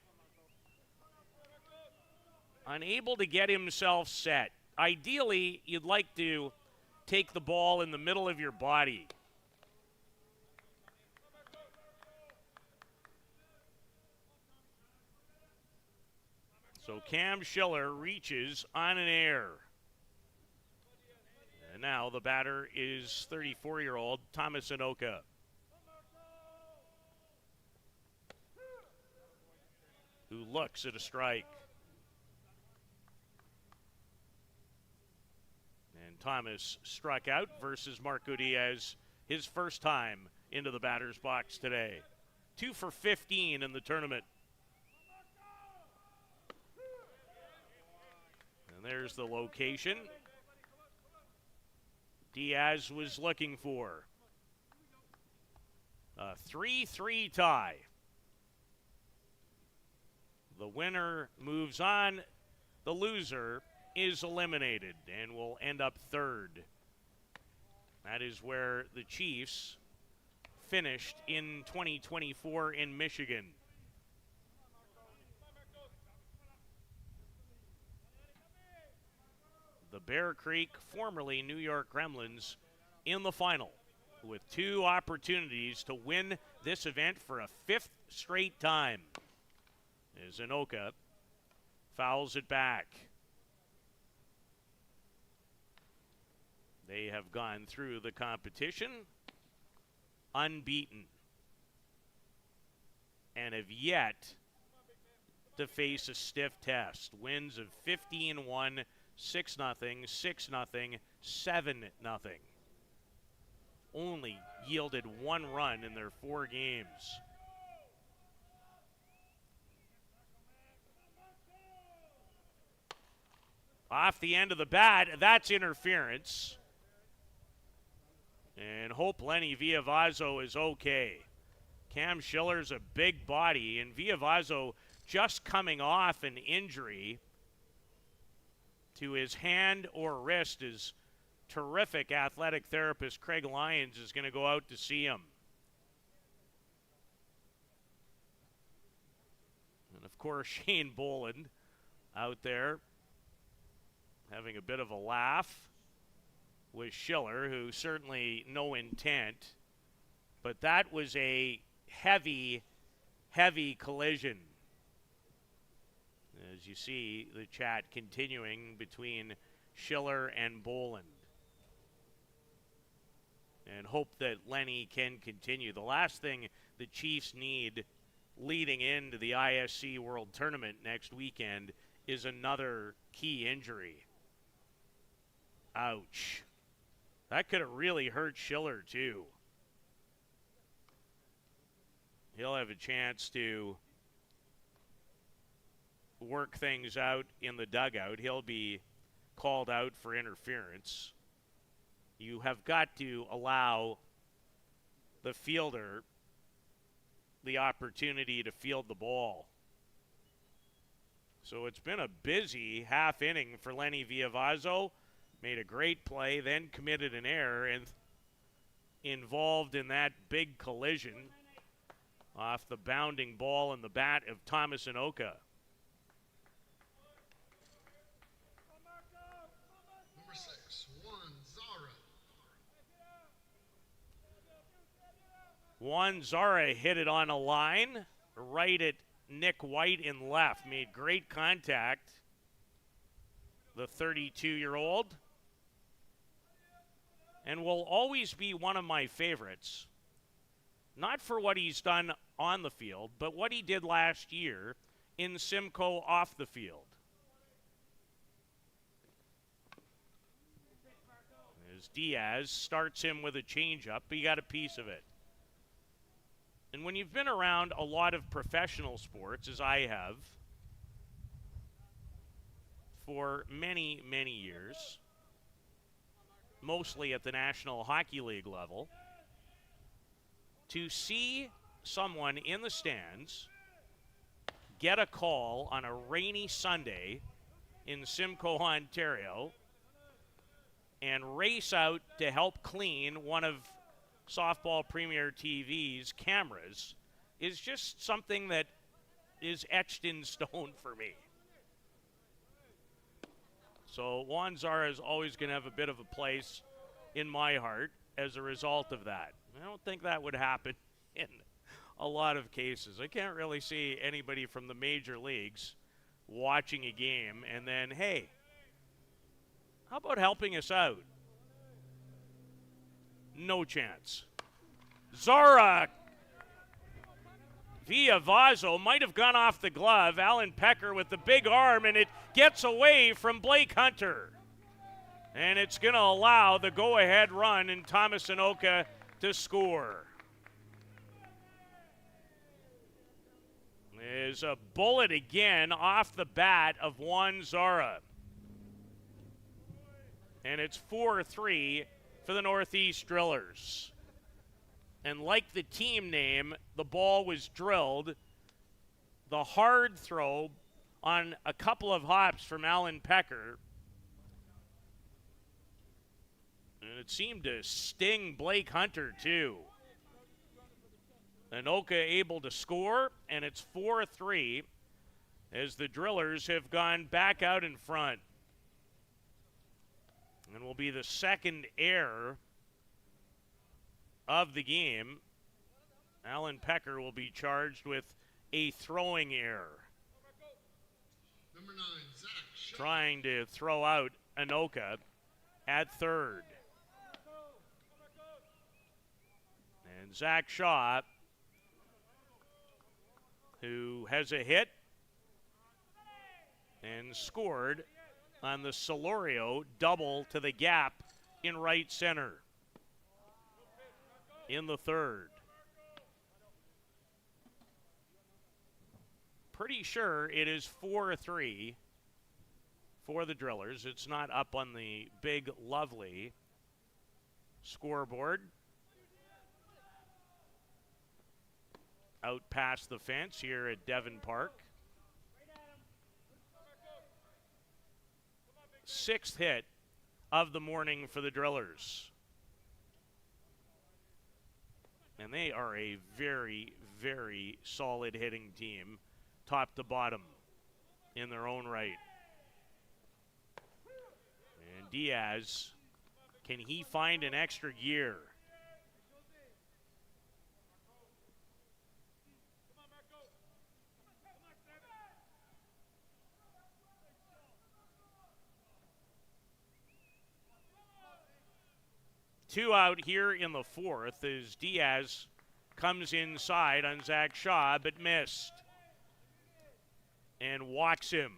unable to get himself set. Ideally, you'd like to take the ball in the middle of your body. So Cam Schiller reaches on an air. And now the batter is 34-year-old Thomas Anoka. Who looks at a strike. And Thomas struck out versus Marco Diaz his first time into the batter's box today. 2 for 15 in the tournament. And there's the location Diaz was looking for. A 3-3 tie. The winner moves on. The loser is eliminated and will end up third. That is where the Chiefs finished in 2024 in Michigan. The Bear Creek, formerly New York Gremlins, in the final with 2 opportunities to win this event for a 5th straight time. As Anoka fouls it back. They have gone through the competition unbeaten and have yet to face a stiff test. Wins of 15-1, 6-0, 6-0, 7-0. Only yielded 1 run in their 4 games. Off the end of the bat, that's interference. And hope Lenny Villavazzo is okay. Cam Schiller's a big body, and Villavazzo just coming off an injury to his hand or wrist. His terrific athletic therapist, Craig Lyons, is going to go out to see him. And, of course, Shane Boland out there having a bit of a laugh with Schiller, who certainly no intent. But that was a heavy, heavy collision. As you see the chat continuing between Schiller and Boland. And hope that Lenny can continue. The last thing the Chiefs need leading into the ISC World Tournament next weekend is another key injury. Ouch. That could have really hurt Schiller, too. He'll have a chance to work things out in the dugout. He'll be called out for interference. you have got to allow the fielder the opportunity to field the ball. So it's been a busy half inning for Lenny Viavazzo. Made a great play, then committed an error, and involved in that big collision off the bounding ball and the bat of Thomas Anoka. Number 6, Juan Zara. Juan Zara hit it on a line right at Nick White in left. Made great contact, the 32-year-old. And will always be one of my favorites. Not for what he's done on the field, but what he did last year in Simcoe off the field. As Diaz starts him with a changeup, but he got a piece of it. And when you've been around a lot of professional sports, as I have, for many, many years, mostly at the National Hockey League level, to see someone in the stands get a call on a rainy Sunday in Simcoe, Ontario, and race out to help clean one of Softball Premier TV's cameras is just something that is etched in stone for me. So Juan Zara is always going to have a bit of a place in my heart as a result of that. I don't think that would happen in a lot of cases. I can't really see anybody from the major leagues watching a game and then, hey, how about helping us out? No chance. Zara Viavazzo might have gone off the glove. Alan Pecker with the big arm, and it gets away from Blake Hunter. And it's going to allow the go-ahead run in Thomas Anoka to score. There's a bullet again off the bat of Juan Zara. And it's 4-3 for the Northeast Drillers. And like the team name, the ball was drilled. The hard throw on a couple of hops from Alan Pecker. And it seemed to sting Blake Hunter, too. Anoka able to score, and it's 4-3 as the Drillers have gone back out in front. And will be the second error of the game. Alan Pecker will be charged with a throwing error. Number 9, Zach Shaw. Trying to throw out Anoka at third. And Zach Shaw, who has a hit and scored on the Solorio double to the gap in right center in the third. Pretty sure it is 4-3 for the Drillers. It's not up on the big, lovely scoreboard. Out past the fence here at Devon Park. Sixth hit of the morning for the Drillers. And they are a very, very solid hitting team, top to bottom, in their own right. And Diaz, can he find an extra gear? Two out here in the fourth as Diaz comes inside on Zach Shaw, but missed. And walks him.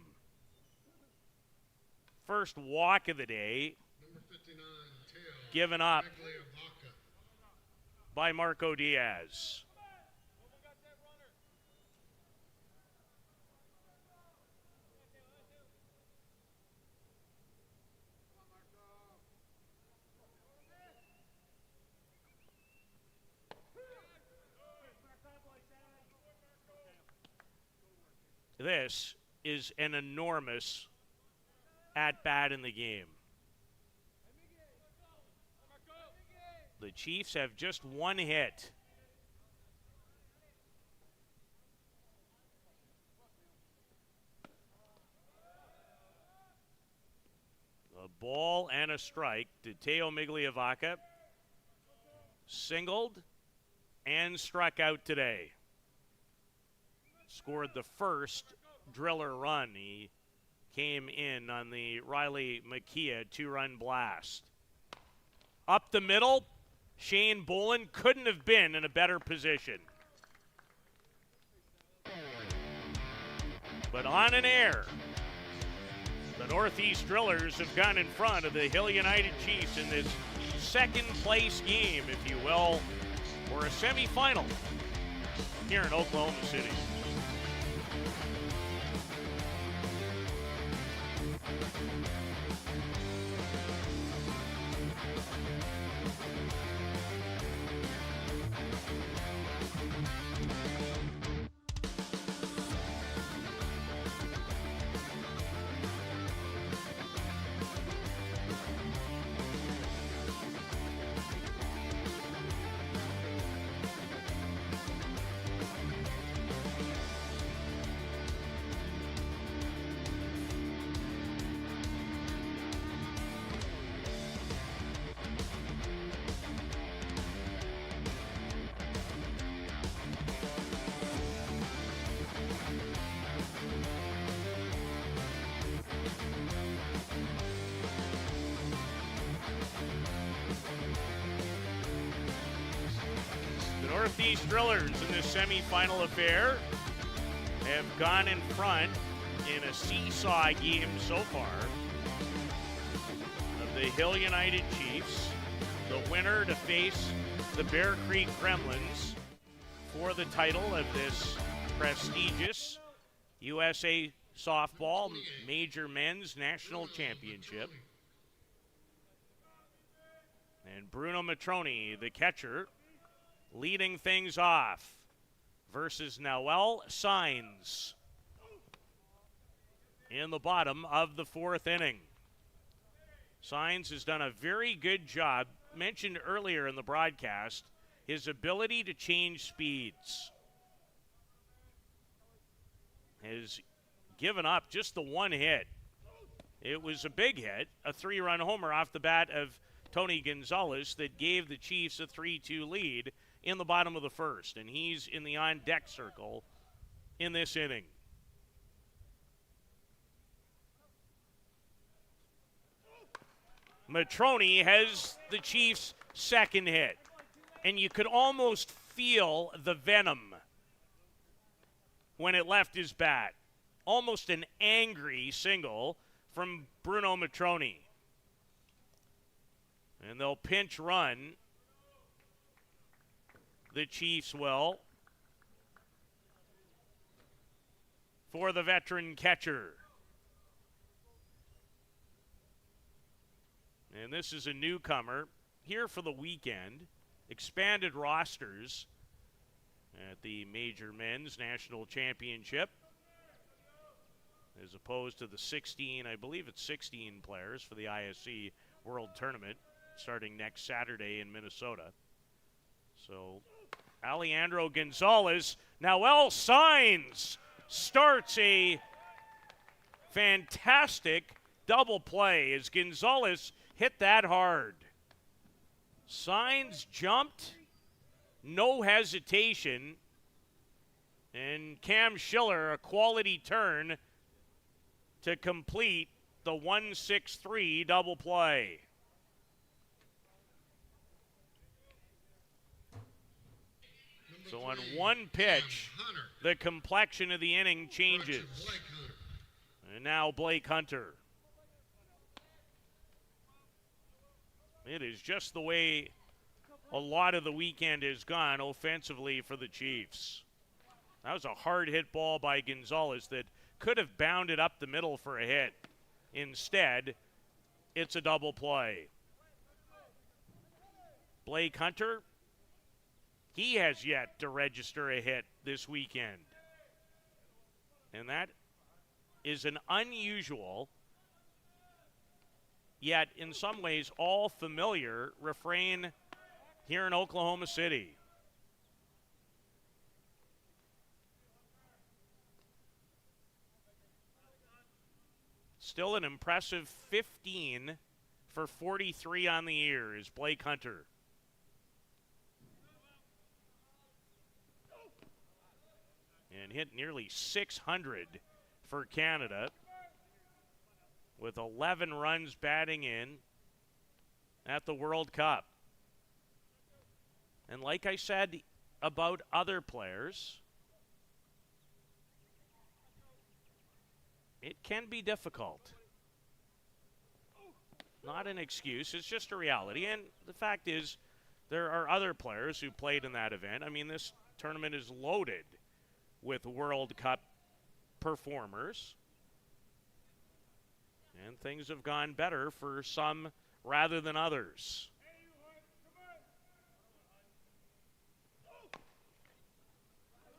First walk of the day. Number 59, Teo Given up Tagliavaca. by Marco Diaz. this is an enormous at-bat in the game. The Chiefs have just one hit. A ball and a strike to Teo Migliavaca. Singled and struck out today. Scored the first driller run. He came in on the Riley Makia 2-run blast. Up the middle, Shane Bolin couldn't have been in a better position. But on an air, the Northeast Drillers have gone in front of the Hill United Chiefs in this second place game, if you will, or a semifinal here in Oklahoma City. Northeast Drillers in this semifinal affair have gone in front in a seesaw game so far of the Hill United Chiefs. The winner to face the Bear Creek Gremlins for the title of this prestigious USA Softball Major Men's National Championship. And Bruno Matroni, the catcher, leading things off versus Noel Signs in the bottom of the fourth inning. Signs has done a very good job, mentioned earlier in the broadcast, his ability to change speeds. Has given up just the one hit. It was a big hit, a 3-run homer off the bat of Tony Gonzalez that gave the Chiefs a 3-2 lead in the bottom of the first, and he's in the on-deck circle in this inning. Matroni has the Chiefs' second hit, and you could almost feel the venom when it left his bat. Almost an angry single from Bruno Matroni. And they'll pinch run. The Chiefs will, for the veteran catcher. And this is a newcomer here for the weekend. Expanded rosters at the Major Men's National Championship, as opposed to the 16, I believe it's 16 players for the ISC World Tournament starting next Saturday in Minnesota. So Alejandro Gonzalez, Noel Signs starts a fantastic double play as Gonzalez hit that hard. Signs jumped, no hesitation, and Cam Schiller, a quality turn to complete the 1-6-3 double play. So on one pitch, the complexion of the inning changes. And now Blake Hunter. It is just the way a lot of the weekend has gone offensively for the Chiefs. That was a hard hit ball by Gonzalez that could have bounded up the middle for a hit. Instead, it's a double play. Blake Hunter, he has yet to register a hit this weekend. And that is an unusual, yet in some ways all familiar refrain here in Oklahoma City. Still an impressive 15 for 43 on the year is Blake Hunter. And hit nearly 600 for Canada with 11 runs batting in at the World Cup. And like I said about other players, it can be difficult. Not an excuse, it's just a reality. And the fact is, there are other players who played in that event. I mean, this tournament is loaded with World Cup performers. And things have gone better for some rather than others.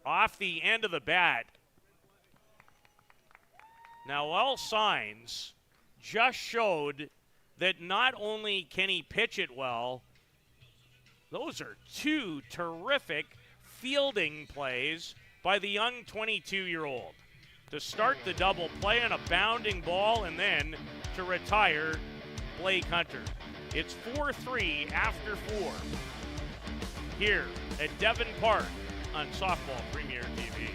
Off the end of the bat. Now, all signs just showed that not only can he pitch it well, those are two terrific fielding plays by the young 22-year-old to start the double play on a bounding ball and then to retire Blake Hunter. It's 4-3 after 4 here at Devon Park on Softball Premier TV.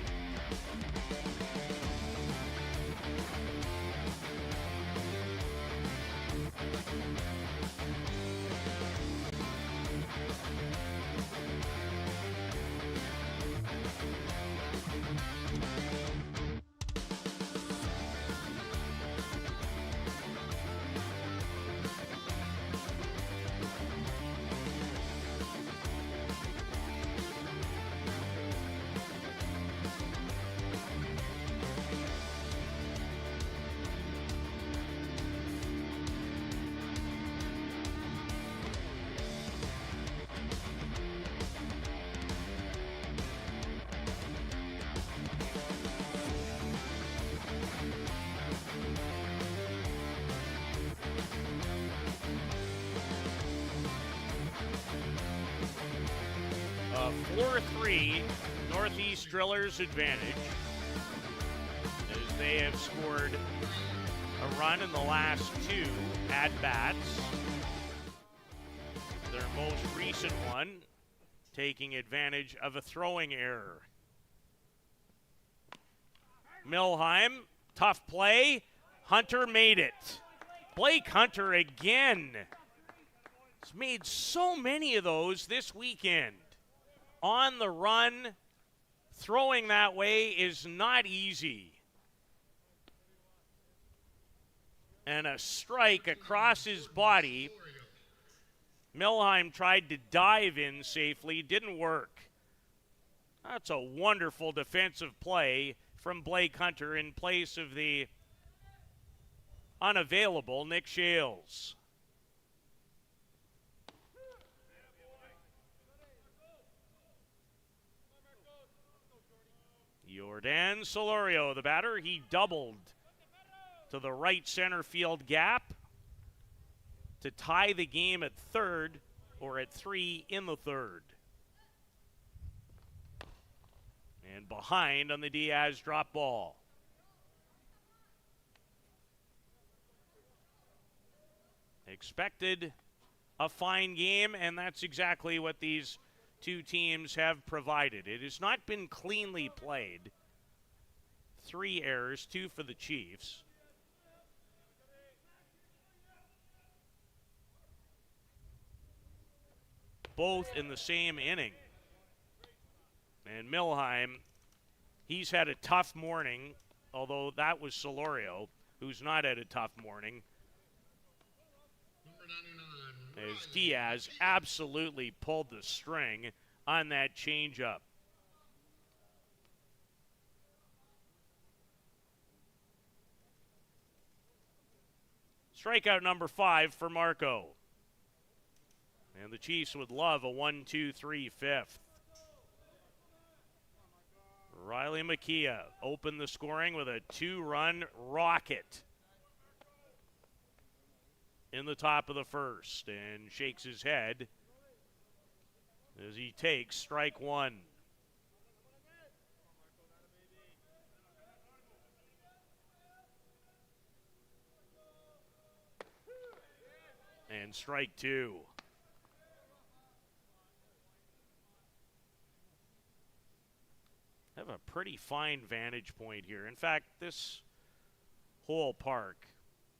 A 4-3 Northeast Drillers advantage as they have scored a run in the last two at-bats. Their most recent one taking advantage of a throwing error. Milheim, tough play. Hunter made it. Blake Hunter again. He's made so many of those this weekend. On the run, throwing that way is not easy. And a strike across his body. Milheim tried to dive in safely, didn't work. That's a wonderful defensive play from Blake Hunter in place of the unavailable Nick Shales. Jordan Solorio, the batter, he doubled to the right center field gap to tie the game at third, or at 3 in the third. And behind on the Diaz drop ball. Expected a fine game, and that's exactly what these two teams have provided. It has not been cleanly played. 3 errors, 2 for the Chiefs. Both in the same inning. And Milheim, he's had a tough morning, although that was Solorio, who's not had a tough morning. As Diaz absolutely pulled the string on that changeup. Strikeout number 5 for Marco. And the Chiefs would love a 1-2-3 fifth. Riley Makia opened the scoring with a 2-run rocket in the top of the first and shakes his head as he takes strike one. And strike two. Have a pretty fine vantage point here. In fact, this whole park,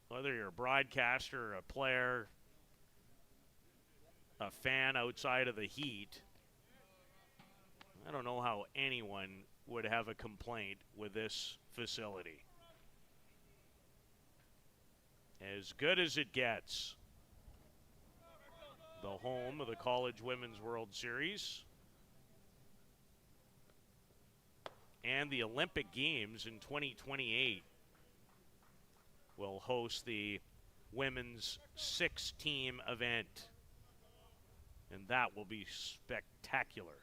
whether you're a broadcaster, a player, a fan outside of the heat, I don't know how anyone would have a complaint with this facility. As good as it gets. The home of the College Women's World Series and the Olympic Games in 2028 will host the women's 6-team event, and that will be spectacular.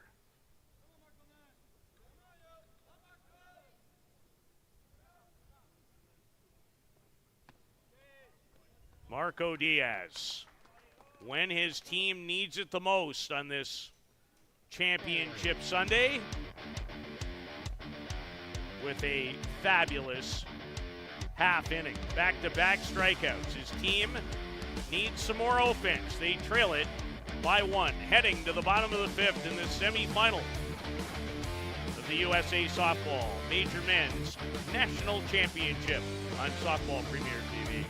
Marco Diaz, when his team needs it the most on this championship Sunday, with a fabulous half inning. Back-to-back strikeouts. His team needs some more offense. They trail it by 1, heading to the bottom of the 5th in the semifinal of the USA Softball Major Men's National Championship on Softball Premier TV.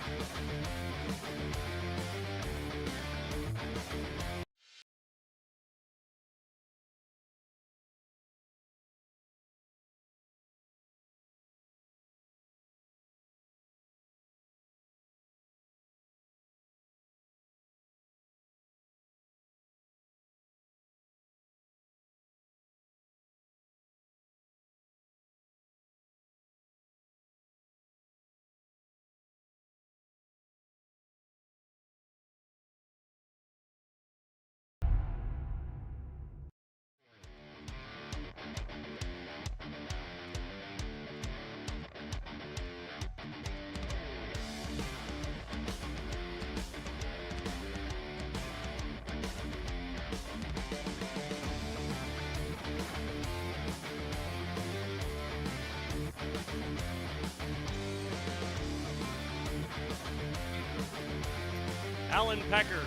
Alan Pecker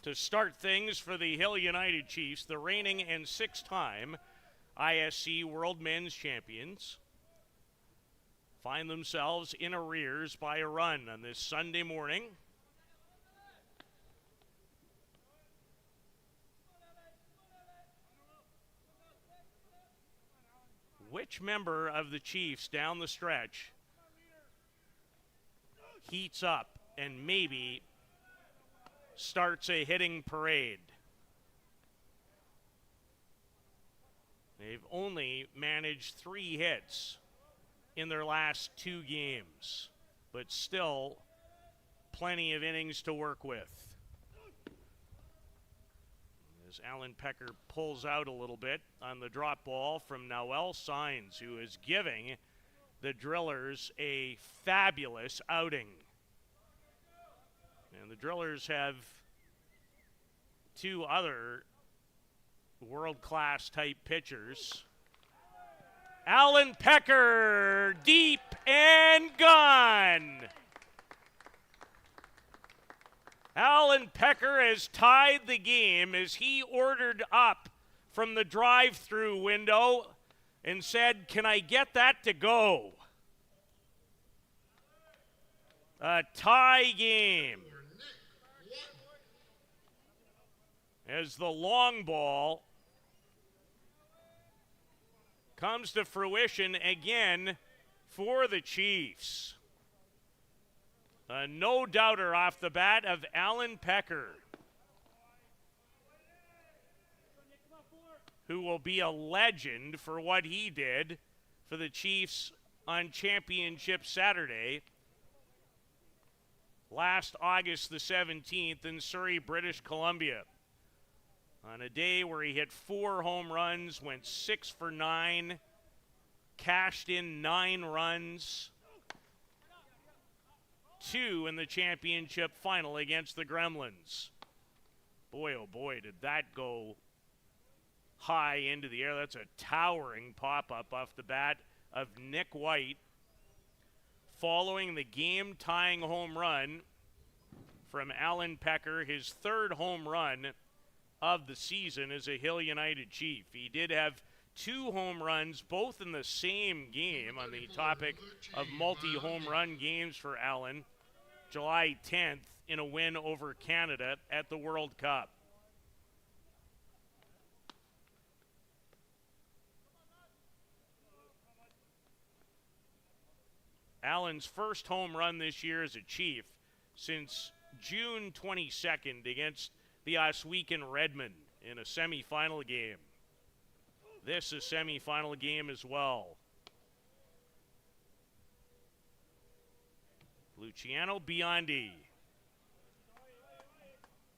to start things for the Hill United Chiefs, the reigning and 6-time ISC World Men's Champions, find themselves in arrears by a run on this Sunday morning. Which member of the Chiefs down the stretch heats up and maybe starts a hitting parade? They've only managed 3 hits in their last 2 games, but still plenty of innings to work with. As Alan Pecker pulls out a little bit on the drop ball from Noel Sines, who is giving the Drillers a fabulous outing. And the Drillers have 2 other world-class type pitchers. Alan Pecker, deep and gone. Alan Pecker has tied the game as he ordered up from the drive-through window and said, "Can I get that to go?" A tie game. As the long ball comes to fruition again for the Chiefs. A no-doubter off the bat of Alan Pecker, who will be a legend for what he did for the Chiefs on Championship Saturday last August the 17th in Surrey, British Columbia. On a day where he hit 4 home runs, went 6 for 9, cashed in 9 runs, 2 in the championship final against the Gremlins. Boy, oh boy, did that go high into the air. That's a towering pop-up off the bat of Nick White, following the game-tying home run from Alan Pecker, his 3rd home run of the season as a Hill United Chief. He did have 2 home runs, both in the same game, on the topic of multi-home run games for Alan, July 10th in a win over Canada at the World Cup. Allen's first home run this year as a Chief since June 22nd against the Oswegan Redmen in a semifinal game. This is a semifinal game as well. Luciano Biondi.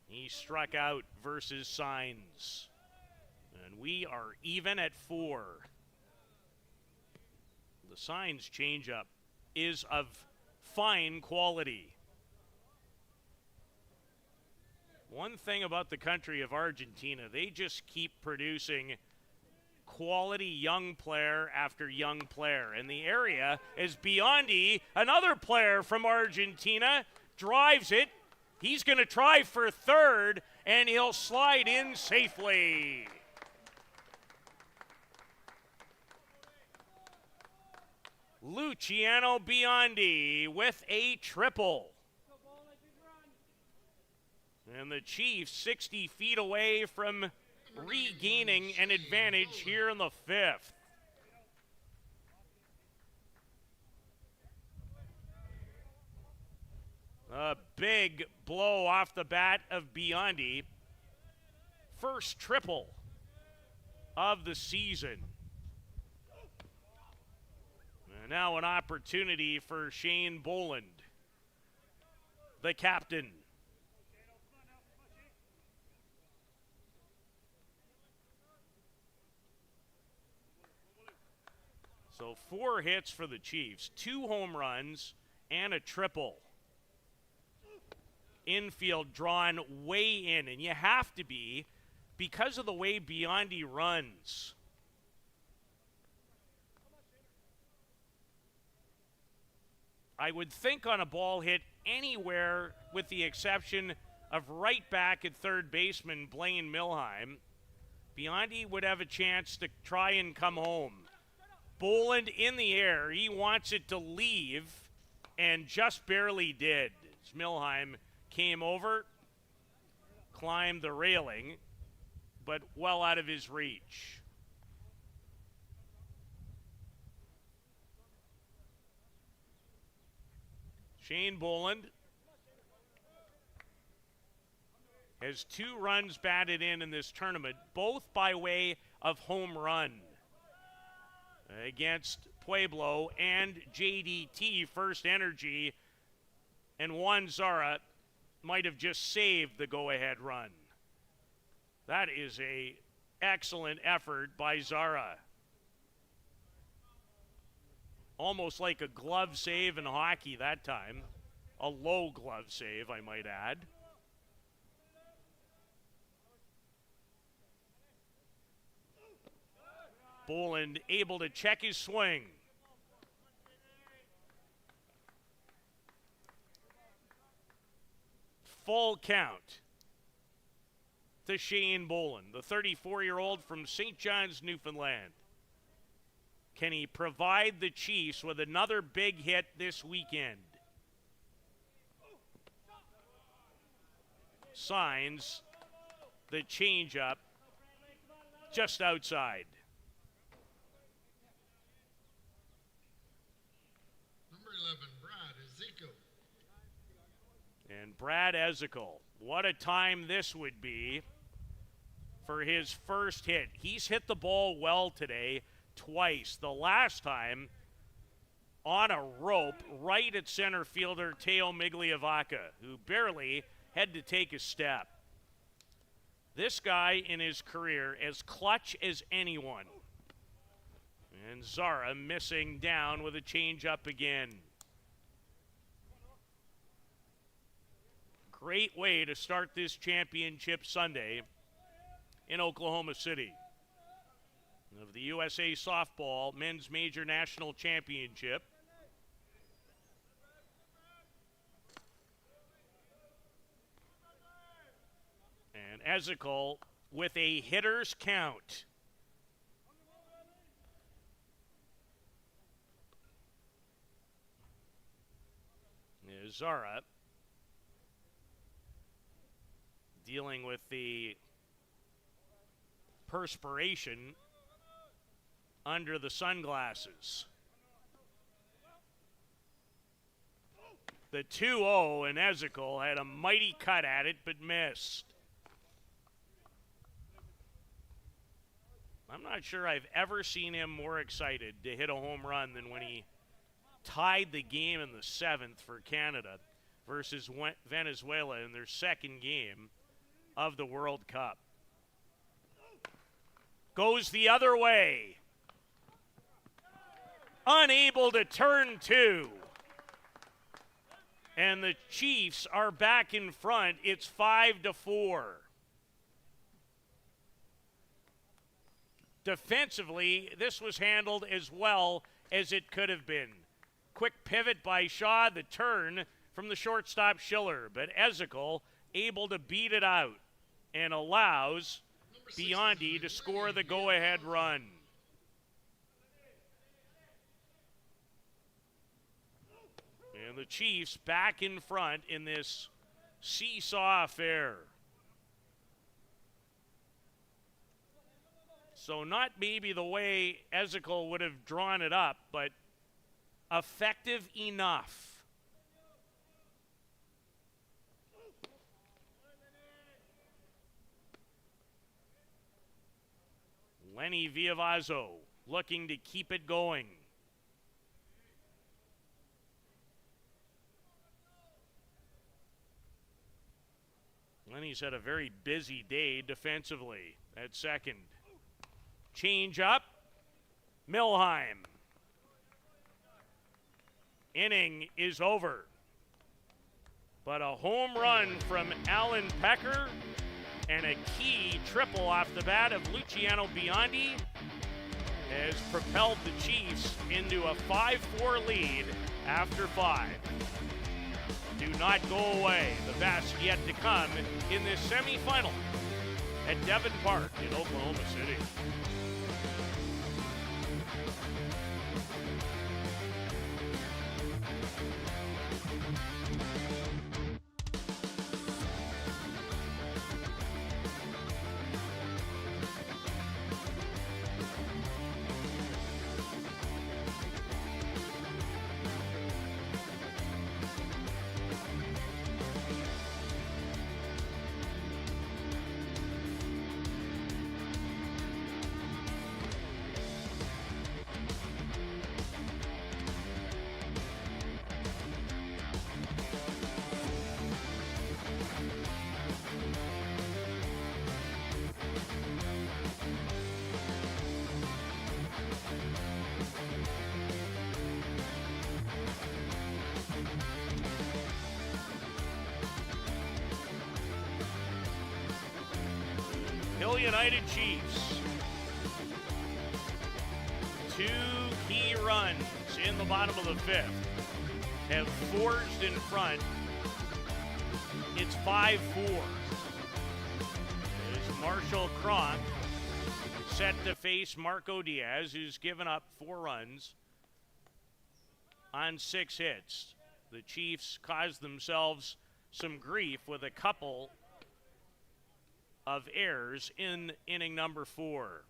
He struck out versus Signs. And we are even at 4. The Signs changeup is of fine quality. One thing about the country of Argentina, they just keep producing quality young player after young player. In the area is Biondi, another player from Argentina, drives it. He's going to try for 3rd, and he'll slide in safely. Luciano Biondi with a triple. And the Chiefs 60 feet away from regaining an advantage here in the 5th. A big blow off the bat of Biondi. First triple of the season. And now an opportunity for Shane Boland, the captain. So 4 hits for the Chiefs, 2 home runs, and a triple. Infield drawn way in, and you have to be because of the way Biondi runs. I would think on a ball hit anywhere with the exception of right back at third baseman Blaine Milheim, Biondi would have a chance to try and come home. Boland in the air. He wants it to leave and just barely did. As Milheim came over, climbed the railing, but well out of his reach. Shane Boland has 2 runs batted in this tournament, both by way of home run against Pueblo and JDT First Energy, and Juan Zara might have just saved the go-ahead run. That is a excellent effort by Zara. Almost like a glove save in hockey that time. A low glove save, I might add. Boland able to check his swing. Full count to Shane Boland, the 34-year-old from St. John's, Newfoundland. Can he provide the Chiefs with another big hit this weekend? Signs the changeup just outside. Number 11, Brad Ezekiel. And Brad Ezekiel, what a time this would be for his first hit. He's hit the ball well today, twice. The last time on a rope right at center fielder Teo Migliavaca, who barely had to take a step. This guy in his career as clutch as anyone. And Zara missing down with a change-up again. Great way to start this championship Sunday in Oklahoma City. Of the USA Softball Men's Major National Championship. And Ezekiel with a hitter's count. There's Zara dealing with the perspiration under the sunglasses. The 2-0, and Ezekiel had a mighty cut at it but missed. I'm not sure I've ever seen him more excited to hit a home run than when he tied the game in the 7th for Canada versus Venezuela in their second game of the World Cup. Goes the other way. Unable to turn two. And the Chiefs are back in front. It's 5-4. Defensively, this was handled as well as it could have been. Quick pivot by Shaw, the turn from the shortstop Schiller, but Ezekiel able to beat it out and allows Biondi to score the go-ahead run. And the Chiefs back in front in this seesaw affair. So not maybe the way Ezekiel would have drawn it up, but effective enough. Lenny Villavazzo looking to keep it going. Lenny's had a very busy day defensively at second. Change up. Milheim. Inning is over. But a home run from Alan Pecker and a key triple off the bat of Luciano Biondi has propelled the Chiefs into a 5-4 lead after 5. Do not go away. The best yet to come in this semifinal at Devon Park in Oklahoma City. Hill United Chiefs. 2 key runs in the bottom of the 5th have forged in front. It's 5-4. As Marshall Cronk set to face Marco Diaz, who's given up 4 runs on 6 hits. The Chiefs caused themselves some grief with a couple of errors in inning number 4.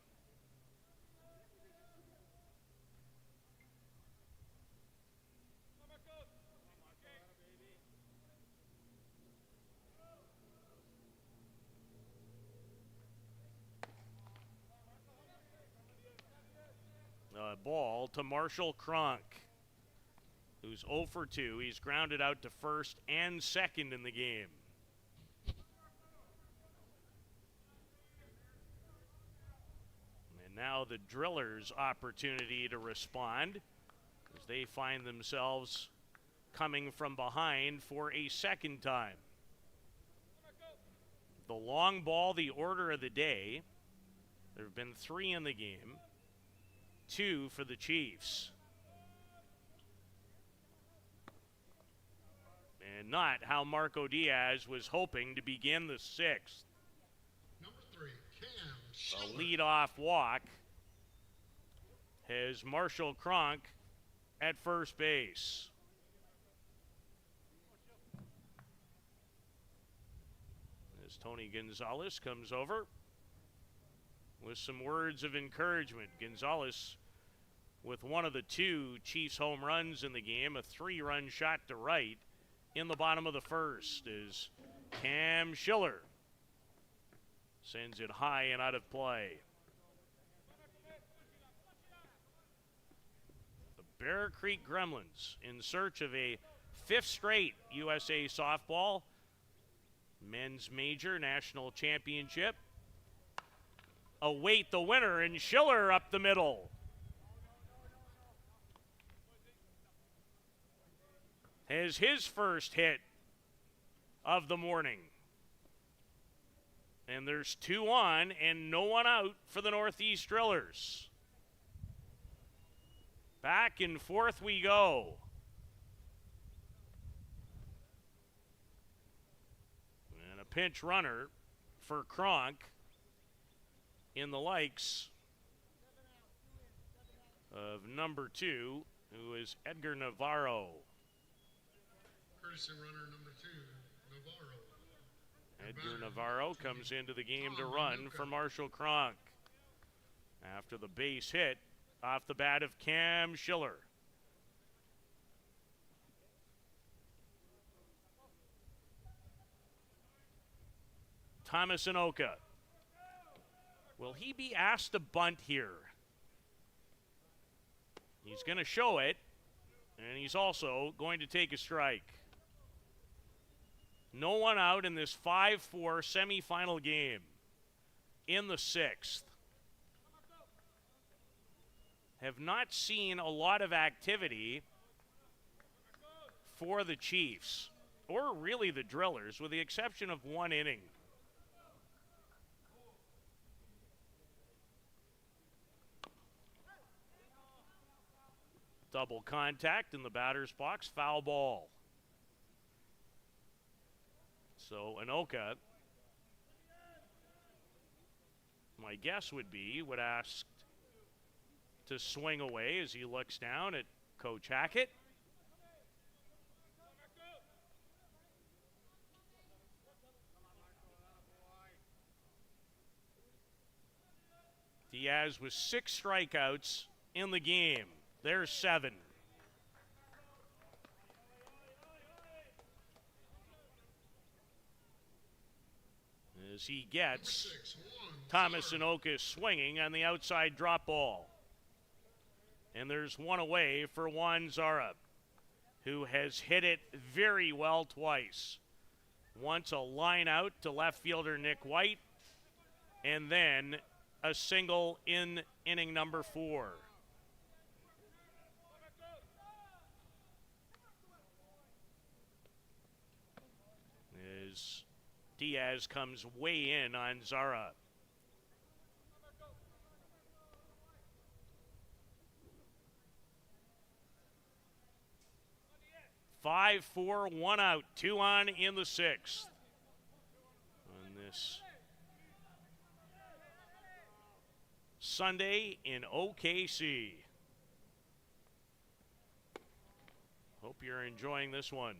Ball to Marshall Cronk, who's 0 for 2. He's grounded out to first and second in the game. Now the Drillers' opportunity to respond as they find themselves coming from behind for a second time. The long ball, the order of the day. There have been 3 in the game, 2 for the Chiefs. And not how Marco Diaz was hoping to begin the 6th. Number 3, Cam Schiller. A leadoff walk has Marshall Cronk at first base. As Tony Gonzalez comes over with some words of encouragement. Gonzalez with one of the 2 Chiefs home runs in the game, a 3-run shot to right in the bottom of the first as Cam Schiller sends it high and out of play. The Bear Creek Gremlins in search of a 5th straight USA Softball Men's Major National Championship. Await the winner, and Schiller up the middle. Has his first hit of the morning. And there's 2 on and no one out for the Northeast Drillers. Back and forth we go. And a pinch runner for Cronk in the likes of number 2, who is Edgar Navarro. Courtesy runner number 2, Navarro. Edgar Navarro comes into the game to run for Marshall Cronk after the base hit off the bat of Cam Schiller. Thomas Anoka. Will he be asked to bunt here? He's going to show it, and he's also going to take a strike. No one out in this 5-4 semifinal game in the 6th. Have not seen a lot of activity for the Chiefs, or really the Drillers, with the exception of 1 inning. Double contact in the batter's box, foul ball. So Anoka, my guess would be, would ask to swing away as he looks down at Coach Hackett. Diaz with 6 strikeouts in the game. There's 7. As he gets Thomas Anoka swinging on the outside drop ball. And there's 1 away for Juan Zara, who has hit it very well twice. Once a line out to left fielder Nick White, and then a single in inning number 4. As Diaz comes way in on Zara. Five, 4, 1 out, 2 on in the 6th. On this Sunday in OKC. Hope you're enjoying this one.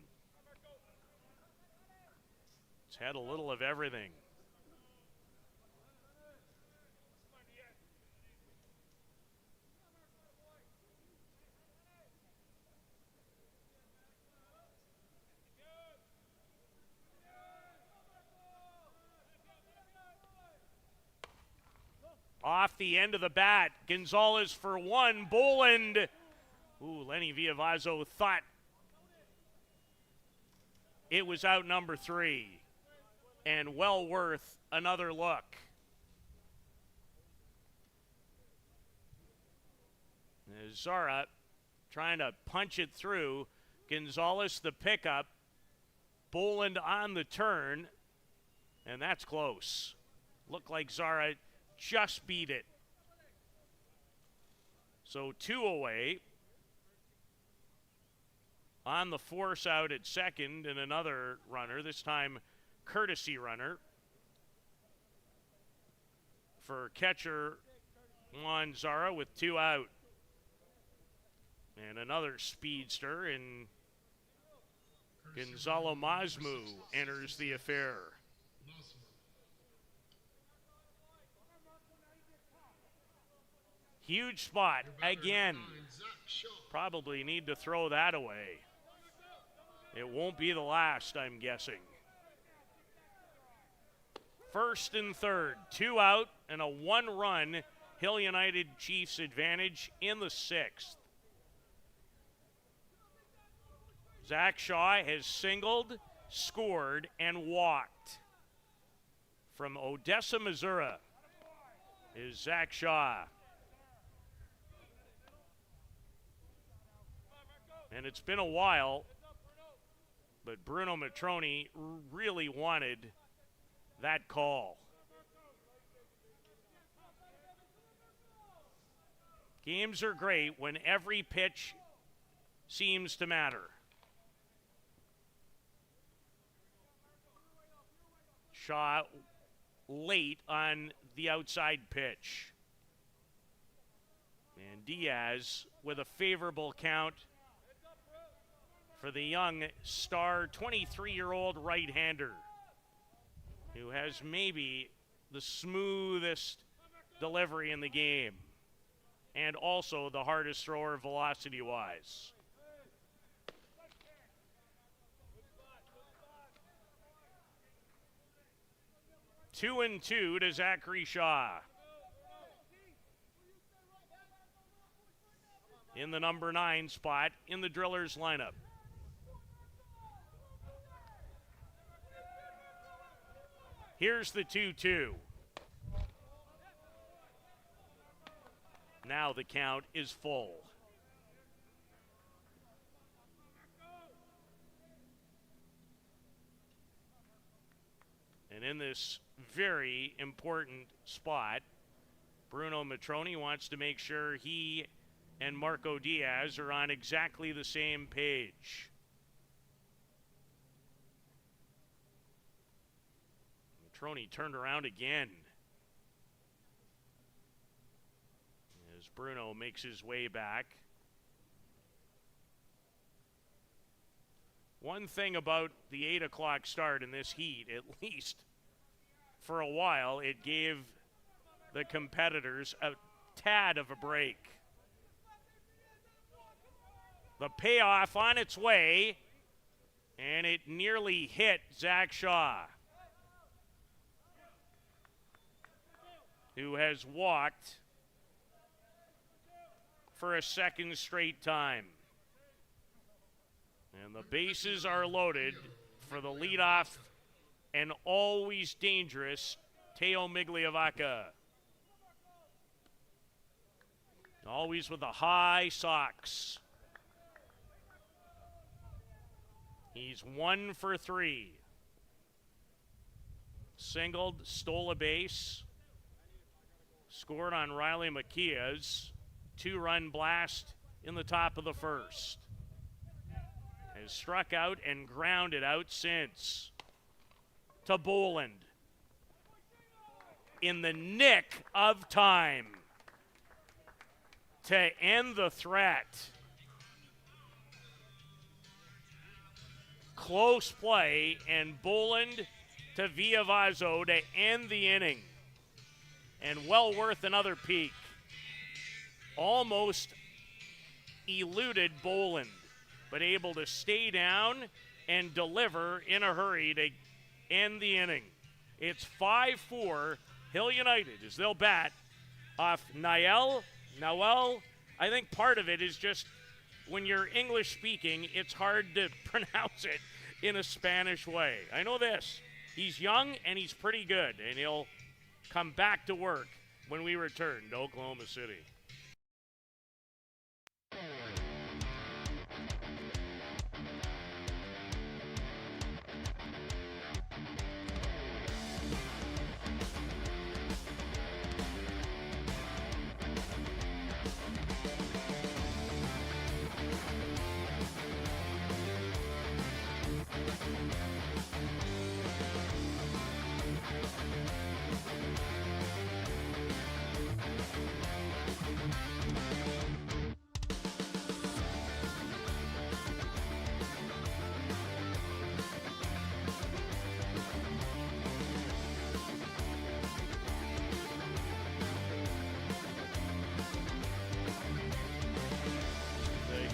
It's had a little of everything. Off the end of the bat, Gonzalez for 1, Boland. Ooh, Lenny Villavazzo thought it was out number 3, and well worth another look. Zara trying to punch it through. Gonzalez the pickup. Boland on the turn. And that's close. Looked like Zara just beat it. So 2 away. On the force out at second, and another runner, this time courtesy runner for catcher Juan Zara with 2 out. And another speedster in Gonzalo Masmu enters the affair. Huge spot again. Probably need to throw that away. It won't be the last, I'm guessing. First and third, 2 out and a 1-run Hill United Chiefs advantage in the 6th. Zach Shaw has singled, scored, and walked. From Odessa, Missouri is Zach Shaw. And it's been a while, but Bruno Matroni really wanted that call. Games are great when every pitch seems to matter. Shaw late on the outside pitch. And Diaz with a favorable count for the young star 23-year-old right-hander who has maybe the smoothest delivery in the game and also the hardest thrower velocity-wise. Two and 2 to Zachary Shaw. In the number 9 spot in the Drillers lineup. Here's the 2-2. Now the count is full. And in this very important spot, Bruno Matroni wants to make sure he and Marco Diaz are on exactly the same page. Matroni turned around again as Bruno makes his way back. One thing about the 8 o'clock start in this heat, at least for a while, it gave the competitors a tad of a break. The payoff on its way, and it nearly hit Zach Shaw, who has walked for a second straight time. And the bases are loaded for the leadoff and always dangerous Teo Migliavacca. Always with the high socks. He's 1 for 3. Singled, stole a base. Scored on Riley Macias. 2-run blast in the top of the first. Has struck out and grounded out since. To Boland. In the nick of time to end the threat. Close play, and Boland to Villavazzo to end the inning. And well worth another peek. Almost eluded Boland, but able to stay down and deliver in a hurry to end the inning. It's 5-4 Hill United as they'll bat off Noel. I think part of it is just when you're English speaking, it's hard to pronounce it in a Spanish way. I know this. He's young and he's pretty good, and he'll come back to work when we return to Oklahoma City.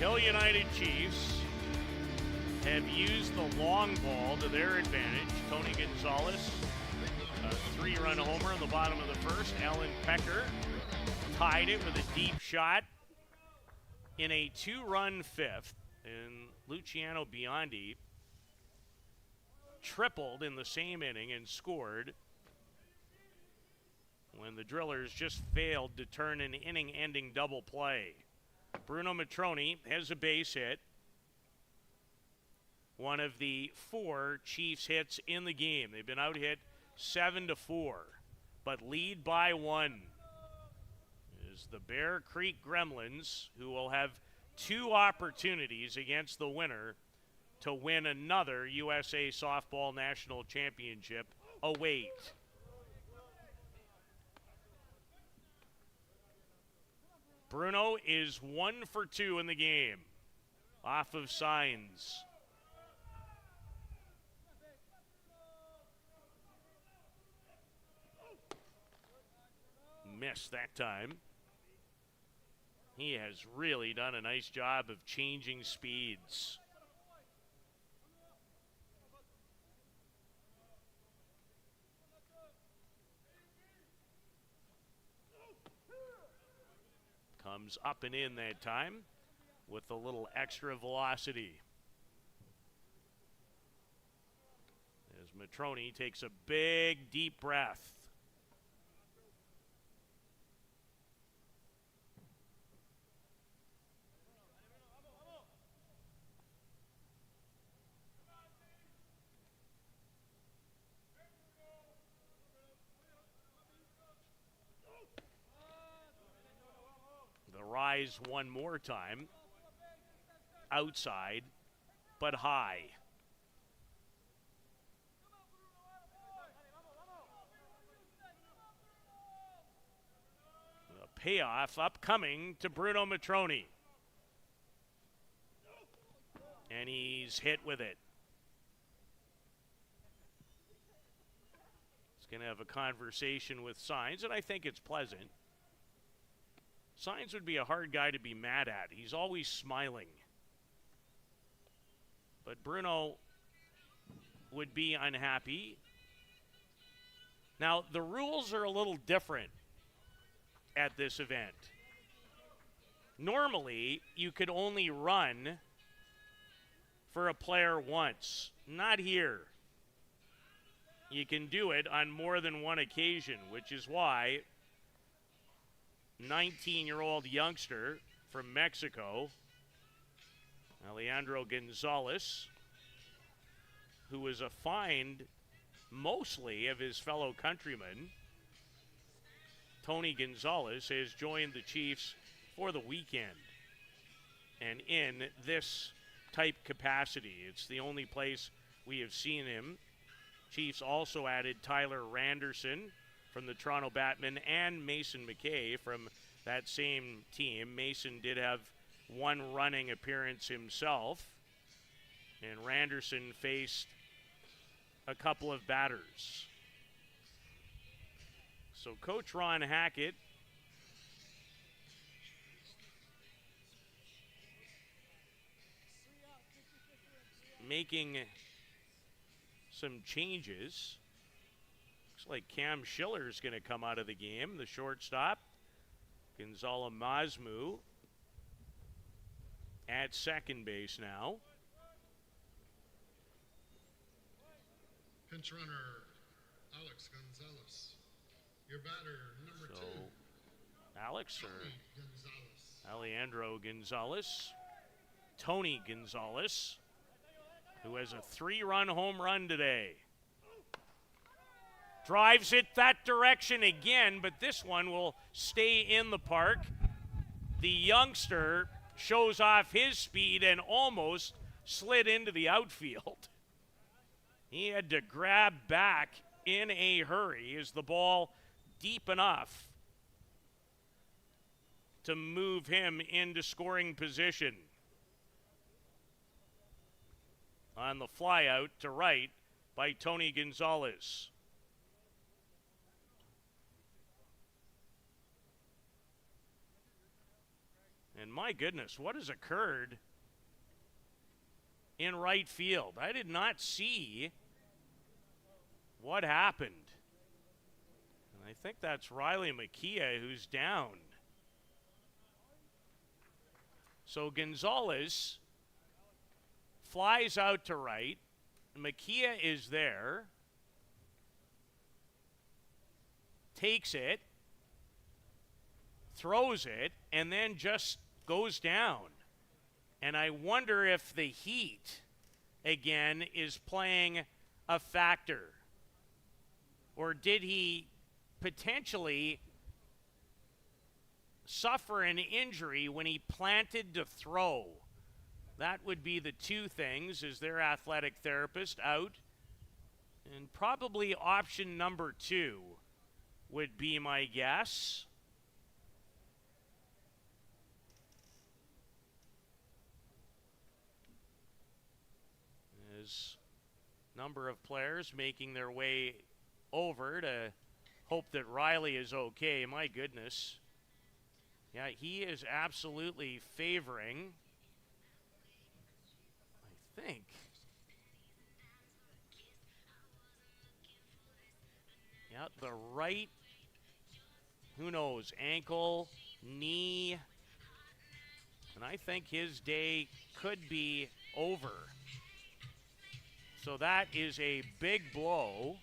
Hill United Chiefs have used the long ball to their advantage. Tony Gonzalez, a 3-run homer in the bottom of the first. Alan Pecker tied it with a deep shot in a 2-run fifth. And Luciano Biondi tripled in the same inning and scored when the Drillers just failed to turn an inning-ending double play. Bruno Matroni has a base hit. One of the 4 Chiefs hits in the game. They've been out hit 7-4, but lead by 1 is the Bear Creek Gremlins, who will have 2 opportunities against the winner to win another USA Softball National Championship await. Bruno is 1 for 2 in the game off of signs. Missed that time. He has really done a nice job of changing speeds. Comes up and in that time with a little extra velocity. As Matroni takes a big, deep breath. Rise one more time. Outside, but high. The payoff upcoming to Bruno Matroni. And he's hit with it. He's going to have a conversation with Signs, and I think it's pleasant. Signs would be a hard guy to be mad at. He's always smiling. But Bruno would be unhappy. Now, the rules are a little different at this event. Normally, you could only run for a player once. Not here. You can do it on more than one occasion, which is why 19-year-old youngster from Mexico, Alejandro Gonzalez, who was a find mostly of his fellow countrymen. Tony Gonzalez has joined the Chiefs for the weekend. And in this type capacity, it's the only place we have seen him. Chiefs also added Tyler Randerson from the Toronto Batmen and Mason McKay from that same team. Mason did have one running appearance himself, and Randerson faced a couple of batters. So Coach Ron Hackett making some changes. Looks like Cam Schiller is going to come out of the game, the shortstop. Gonzalo Mazmu at second base now. Pinch runner, Alex Gonzalez. Your batter, number 2. Alex or Tony Gonzalez. Alejandro Gonzalez. Tony Gonzalez, who has a 3-run home run today. Drives it that direction again, but this one will stay in the park. The youngster shows off his speed and almost slid into the outfield. He had to grab back in a hurry. Is the ball deep enough to move him into scoring position? On the fly out to right by Tony Gonzalez. And my goodness, what has occurred in right field? I did not see what happened. And I think that's Riley Makia who's down. So Gonzalez flies out to right. Makia is there. Takes it. Throws it. And then just goes down. And I wonder if the heat, again, is playing a factor. Or did he potentially suffer an injury when he planted to throw? That would be the two things. Is their athletic therapist out? And probably option number 2 would be my guess. As number of players making their way over to hope that Riley is okay. My goodness. Yeah, he is absolutely favoring, I think. Yeah, the right, who knows, ankle, knee. And I think his day could be over. So that is a big blow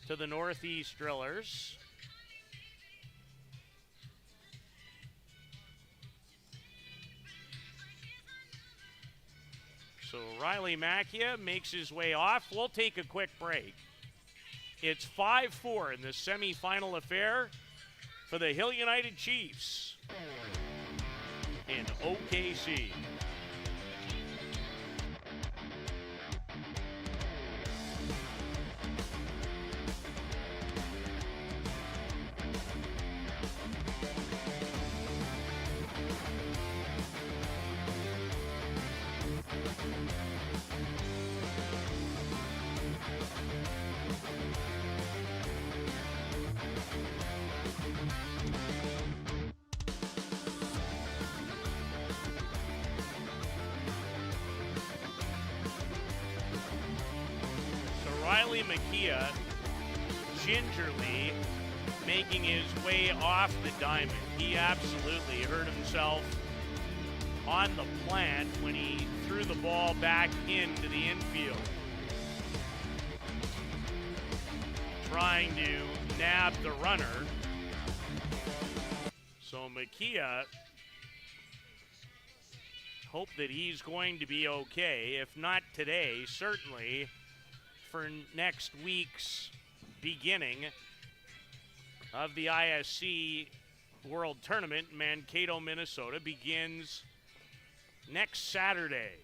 to the Northeast Drillers. So Riley Makia makes his way off. We'll take a quick break. It's 5-4 in the semifinal affair for the Hill United Chiefs in OKC. Riley Makia gingerly making his way off the diamond. He absolutely hurt himself on the plant when he threw the ball back into the infield. Trying to nab the runner. So Makia, hope that he's going to be okay. If not today, certainly for next week's beginning of the ISC World Tournament in Mankato, Minnesota, begins next Saturday.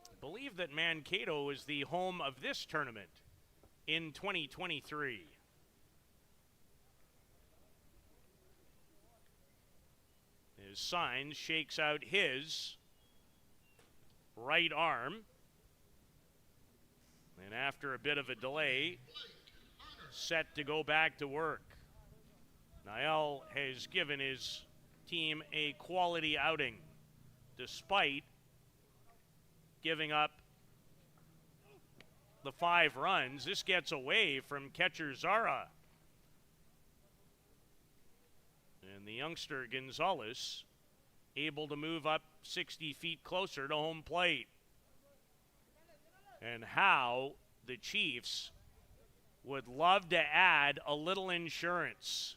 I believe that Mankato is the home of this tournament in 2023. His sign shakes out his right arm. And after a bit of a delay, set to go back to work. Niall has given his team a quality outing, despite giving up the 5 runs. This gets away from catcher Zara. And the youngster Gonzalez able to move up 60 feet closer to home plate. And how the Chiefs would love to add a little insurance.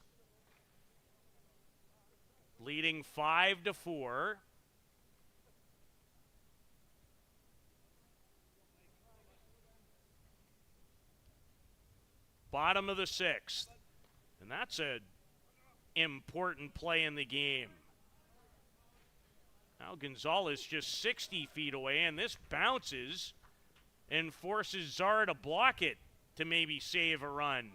Leading 5-4. Bottom of the 6th. And that's an important play in the game. Now Gonzalez just 60 feet away, and this bounces and forces Zara to block it to maybe save a run.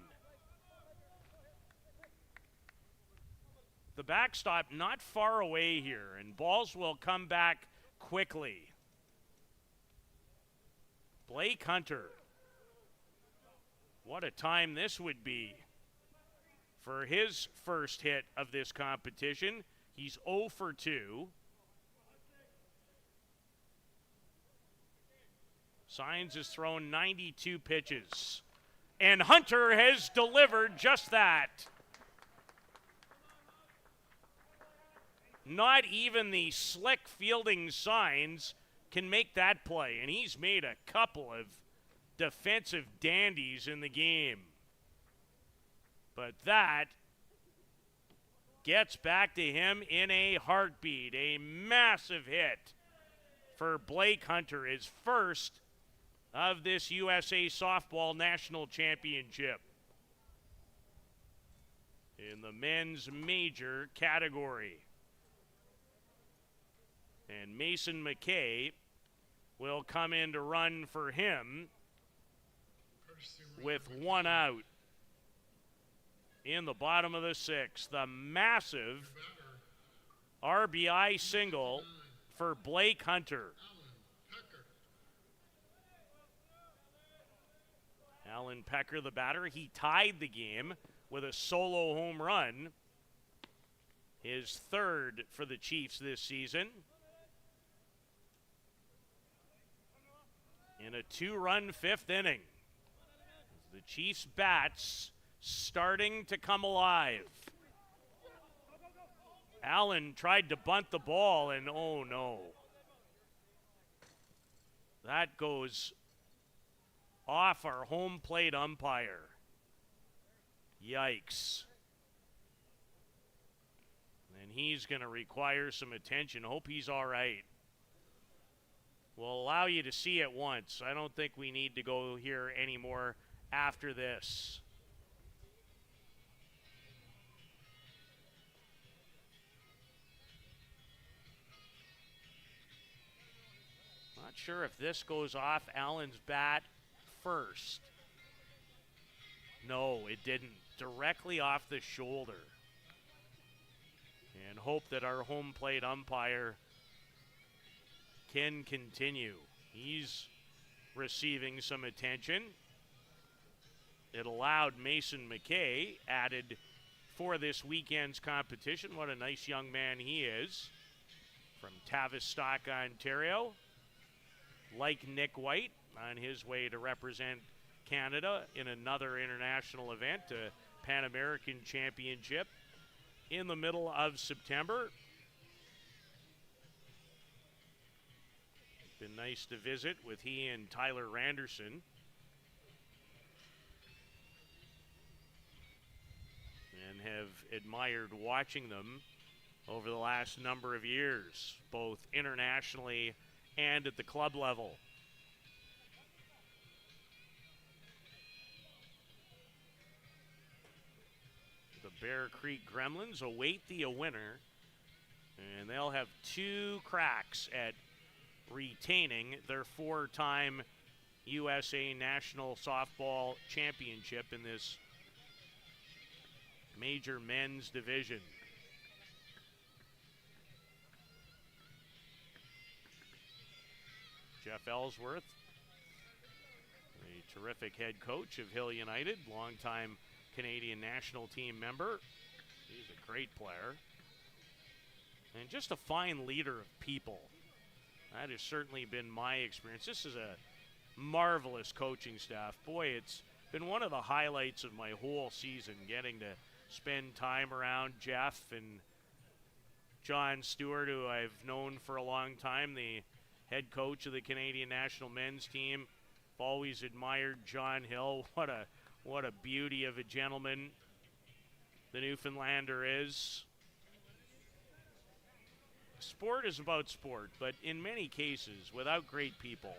The backstop not far away here, and balls will come back quickly. Blake Hunter. What a time this would be for his first hit of this competition. He's 0 for 2. Signs has thrown 92 pitches. And Hunter has delivered just that. Not even the slick fielding Signs can make that play. And he's made a couple of defensive dandies in the game. But that gets back to him in a heartbeat. A massive hit for Blake Hunter, his first of this USA Softball National Championship in the men's major category. And Mason McKay will come in to run for him with one out in the bottom of the sixth. The massive RBI single for Blake Hunter. Alan Pecker, the batter, he tied the game with a solo home run. His third for the Chiefs this season. In a 2-run fifth inning. The Chiefs' bats starting to come alive. Allen tried to bunt the ball, and oh no. That goes off our home plate umpire. Yikes. And he's going to require some attention. Hope he's all right. We'll allow you to see it once. I don't think we need to go here anymore after this. Not sure if this goes off Allen's bat first. No, it didn't. Directly off the shoulder. And hope that our home plate umpire can continue. He's receiving some attention. It allowed Mason McKay, added for this weekend's competition. What a nice young man he is. From Tavistock, Ontario. Like Nick White, on his way to represent Canada in another international event, a Pan American Championship in the middle of September. Been nice to visit with he and Tyler Randerson. And have admired watching them over the last number of years, both internationally and at the club level. The Bear Creek Gremlins await the winner, and they'll have 2 cracks at retaining their 4-time USA National Softball Championship in this major men's division. Jeff Ellsworth, a terrific head coach of Hill United, longtime Canadian national team member. He's a great player. And just a fine leader of people. That has certainly been my experience. This is a marvelous coaching staff. Boy, it's been one of the highlights of my whole season, getting to spend time around Jeff and John Stewart, who I've known for a long time, the head coach of the Canadian national men's team. I've always admired John Hill. What a beauty of a gentleman the Newfoundlander is. Sport is about sport, but in many cases, without great people,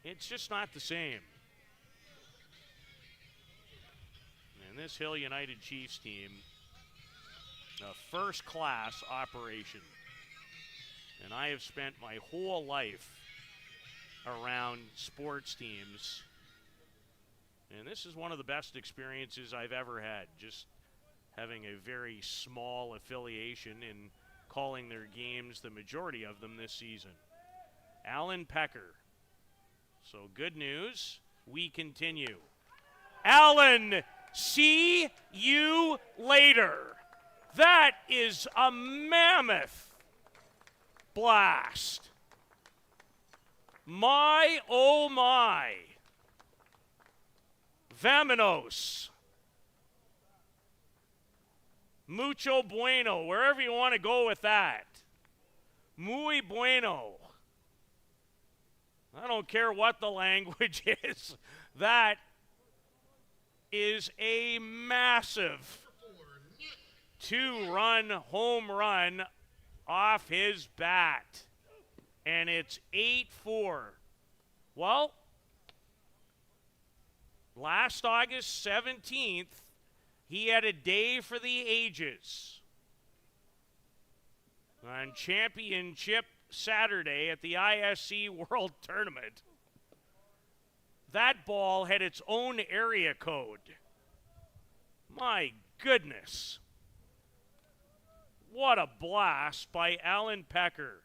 it's just not the same. And this Hill United Chiefs team, a first-class operation. And I have spent my whole life around sports teams. And this is one of the best experiences I've ever had, just having a very small affiliation in calling their games, the majority of them this season. Alan Pecker. So good news, we continue. Alan, see you later. That is a mammoth blast. My, oh my. Vamonos. Mucho bueno, wherever you want to go with that. Muy bueno. I don't care what the language is. That is a massive 2-run home run off his bat. And it's 8-4. Well, last August 17th, he had a day for the ages. On Championship Saturday at the ISC World Tournament, that ball had its own area code. My goodness. What a blast by Alan Pecker.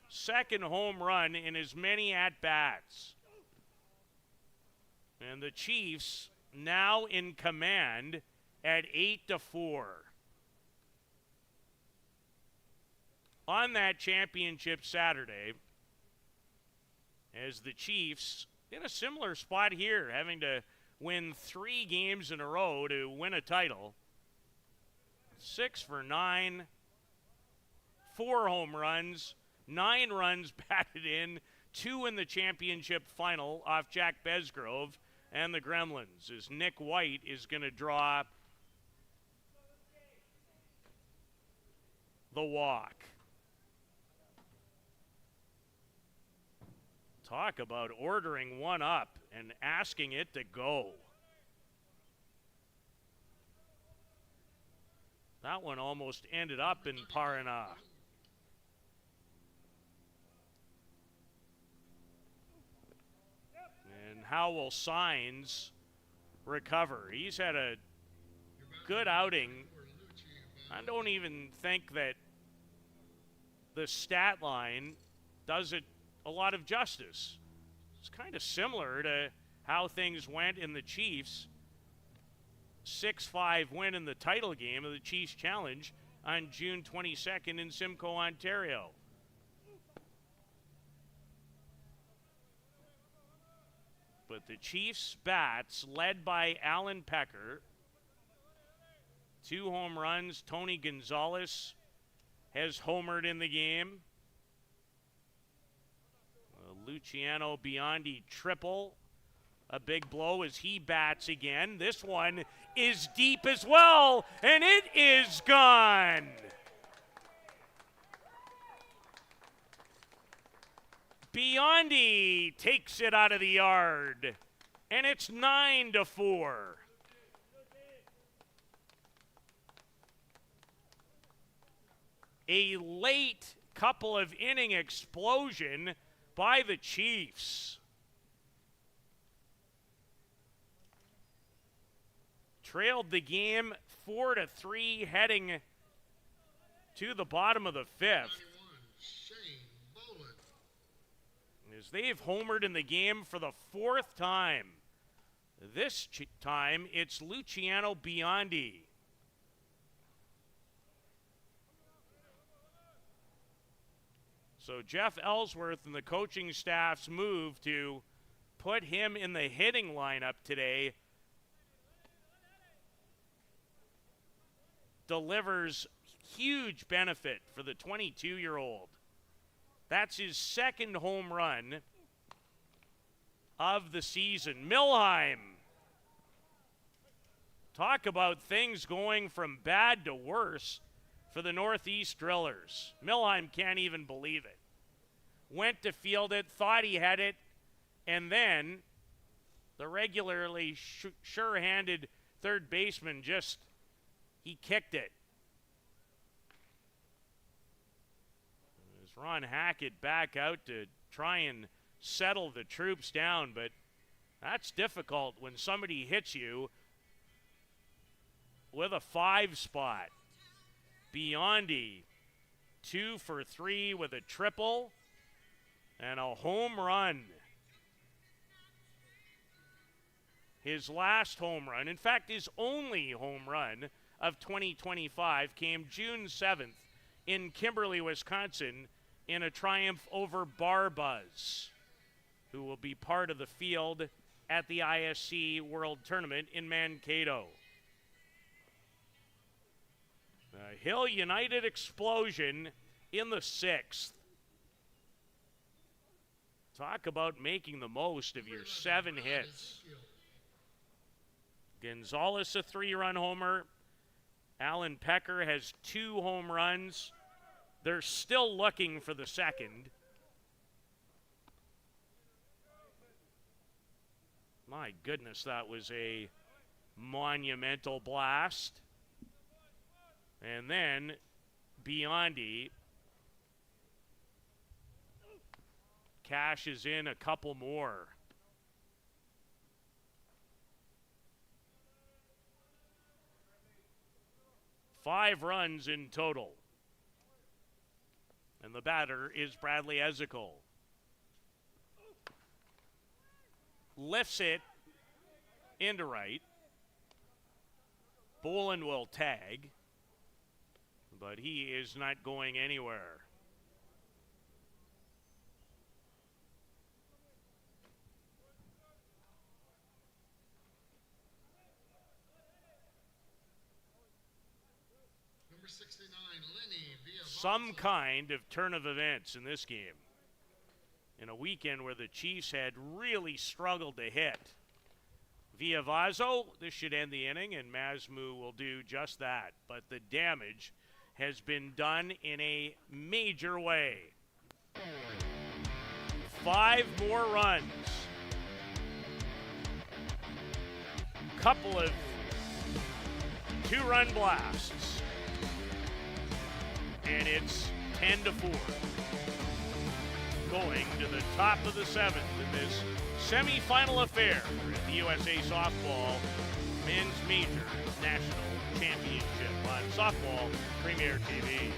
Second home run in as many at-bats. And the Chiefs now in command at 8-4. On that championship Saturday, as the Chiefs in a similar spot here, having to win 3 games in a row to win a title. 6 for 9, 4 home runs, 9 runs batted in, 2 in the championship final off Jack Besgrove and the Gremlins, as Nick White is going to draw the walk. Talk about ordering one up and asking it to go. That one almost ended up in Parana. And how will Signs recover? He's had a good outing. I don't even think that the stat line does it a lot of justice. It's kind of similar to how things went in the Chiefs' 6-5 win in the title game of the Chiefs Challenge on June 22nd in Simcoe, Ontario. But the Chiefs' bats, led by Alan Pecker, 2 home runs. Tony Gonzalez has homered in the game. Luciano Biondi triple. A big blow as he bats again. This one is deep as well, and it is gone. Biondi takes it out of the yard, and it's 9-4. A late couple of inning explosion by the Chiefs. Trailed the game 4-3 heading to the bottom of the 5th. As they've homered in the game for the 4th time. This time it's Luciano Biondi. So Jeff Ellsworth and the coaching staff's move to put him in the hitting lineup today delivers huge benefit for the 22-year-old. That's his 2nd home run of the season. Milheim. Talk about things going from bad to worse for the Northeast Drillers. Milheim can't even believe it. Went to field it, thought he had it, and then the regularly sure-handed third baseman he kicked it. As Ron Hackett back out to try and settle the troops down, but that's difficult when somebody hits you with a 5 spot. Biondi, 2 for 3 with a triple and a home run. His last home run, in fact, his only home run of 2025 came June 7th in Kimberly, Wisconsin, in a triumph over Barbuzz, who will be part of the field at the ISC World Tournament in Mankato. A Hill United explosion in the 6th. Talk about making the most of your 7 hits. Gonzalez, a 3-run homer. Alan Pecker has 2 home runs. They're still looking for the second. My goodness, that was a monumental blast. And then Biondi cashes in a couple more. Five runs in total. And the batter is Bradley Ezekiel. Lifts it into right. Bolin will tag, but he is not going anywhere. Number 69, Lenny Villavazo. Some kind of turn of events in this game. In a weekend where the Chiefs had really struggled to hit. Villavazo, this should end the inning, and Masmu will do just that. But the damage has been done in a major way. 5 more runs. Couple of 2-run blasts. And it's 10-4. Going to the top of the 7th in this semifinal affair at the USA Softball Men's Major National Championship on Softball Premier TV.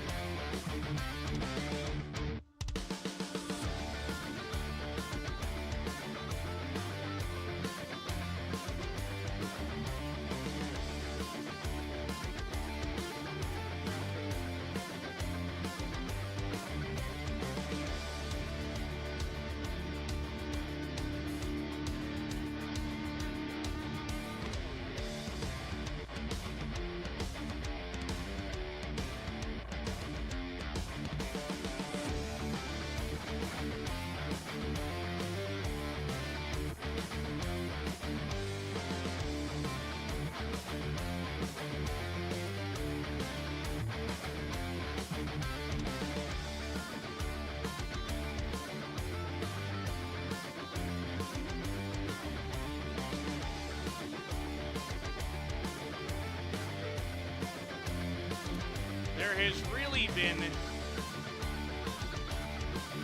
There has really been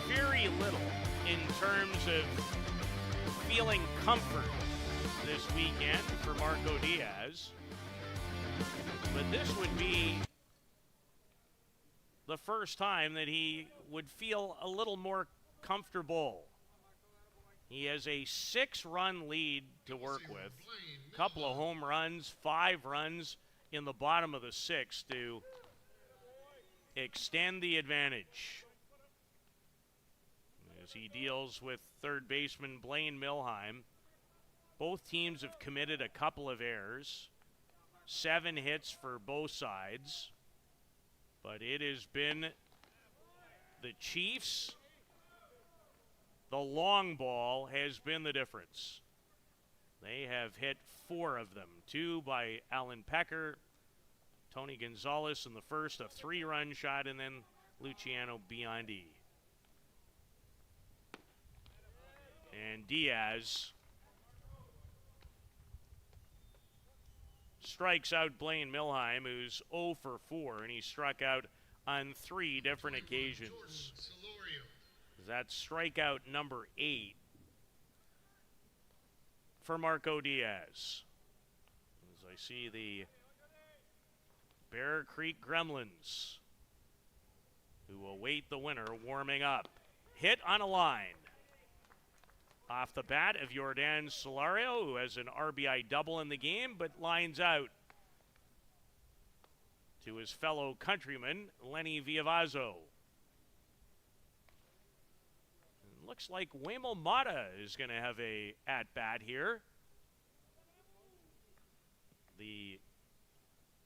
very little in terms of feeling comfort this weekend for Marco Diaz. But this would be the first time that he would feel a little more comfortable. He has a 6-run lead to work with. A couple of home runs, 5 runs in the bottom of the 6th to extend the advantage as he deals with third baseman Blaine Milheim. Both teams have committed a couple of errors. 7 hits for both sides. But it has been the Chiefs. The long ball has been the difference. They have hit 4 of them. 2 by Alan Pecker, Tony Gonzalez in the first, a 3-run shot, and then Luciano Biondi. And Diaz strikes out Blaine Milheim, who's 0 for 4, and he struck out on 3 different occasions. That's strikeout number 8 for Marco Diaz. As I see the Bear Creek Gremlins, who will await the winner, warming up. Hit on a line. Off the bat of Jordan Solario, who has an RBI double in the game, but lines out to his fellow countryman, Lenny Viavazzo. Looks like Waymo Mata is going to have a at-bat here. The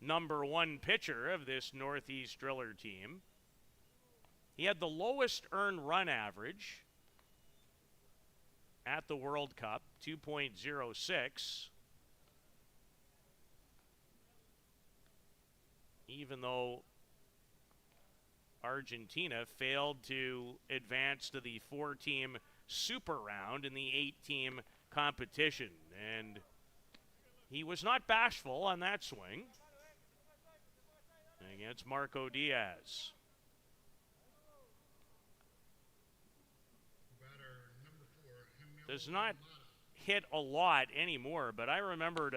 number one pitcher of this Northeast Driller team. He had the lowest earned run average at the World Cup, 2.06. Even though Argentina failed to advance to the 4-team super round in the 8-team competition. And he was not bashful on that swing against Marco Diaz. Does not hit a lot anymore, but I remember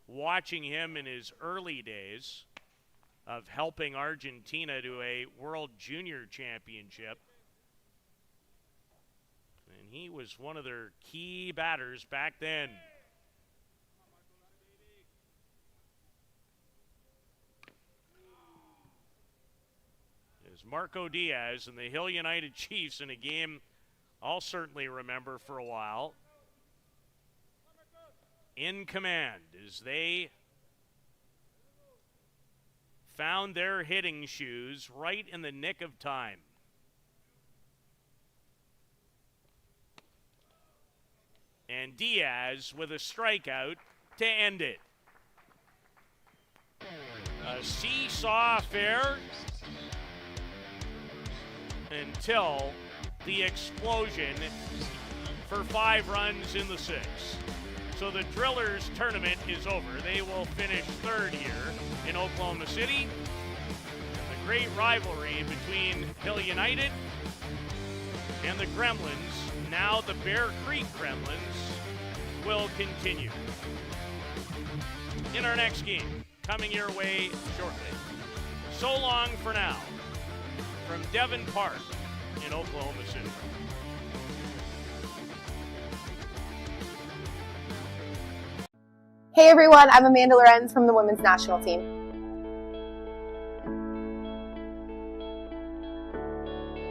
watching him in his early days of helping Argentina to a World Junior Championship. And he was one of their key batters back then. There's Marco Diaz and the Hill United Chiefs in a game I'll certainly remember for a while. In command as they found their hitting shoes right in the nick of time. And Diaz with a strikeout to end it. A seesaw affair until the explosion for 5 runs in the 6th. So the Drillers tournament is over. They will finish 3rd here in Oklahoma City. The great rivalry between Hill United and the Gremlins, now the Bear Creek Gremlins, will continue. In our next game, coming your way shortly. So long for now, from Devon Park in Oklahoma City. Hey everyone, I'm Amanda Lorenz from the women's national team.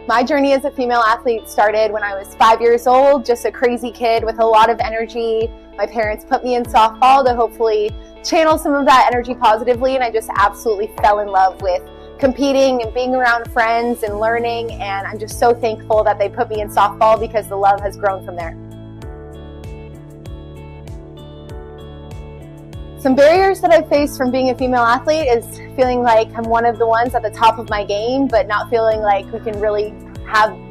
My journey as a female athlete started when I was 5 years old, just a crazy kid with a lot of energy. My parents put me in softball to hopefully channel some of that energy positively, and I just absolutely fell in love with competing and being around friends and learning, and I'm just so thankful that they put me in softball because the love has grown from there. Some barriers that I've faced from being a female athlete is feeling like I'm one of the ones at the top of my game, but not feeling like we can really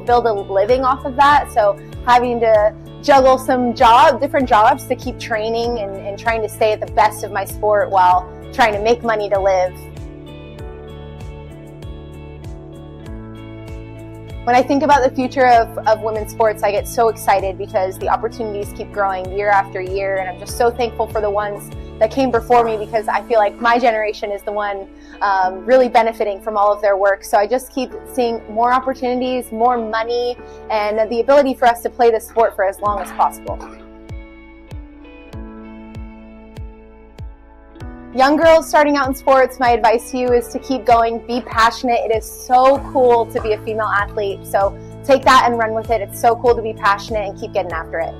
build a living off of that. So having to juggle some different jobs to keep training and trying to stay at the best of my sport while trying to make money to live. When I think about the future of women's sports, I get so excited because the opportunities keep growing year after year, and I'm just so thankful for the ones that came before me because I feel like my generation is the one really benefiting from all of their work. So I just keep seeing more opportunities, more money, and the ability for us to play the sport for as long as possible. Young girls starting out in sports, my advice to you is to keep going, be passionate. It is so cool to be a female athlete. So take that and run with it. It's so cool to be passionate and keep getting after it.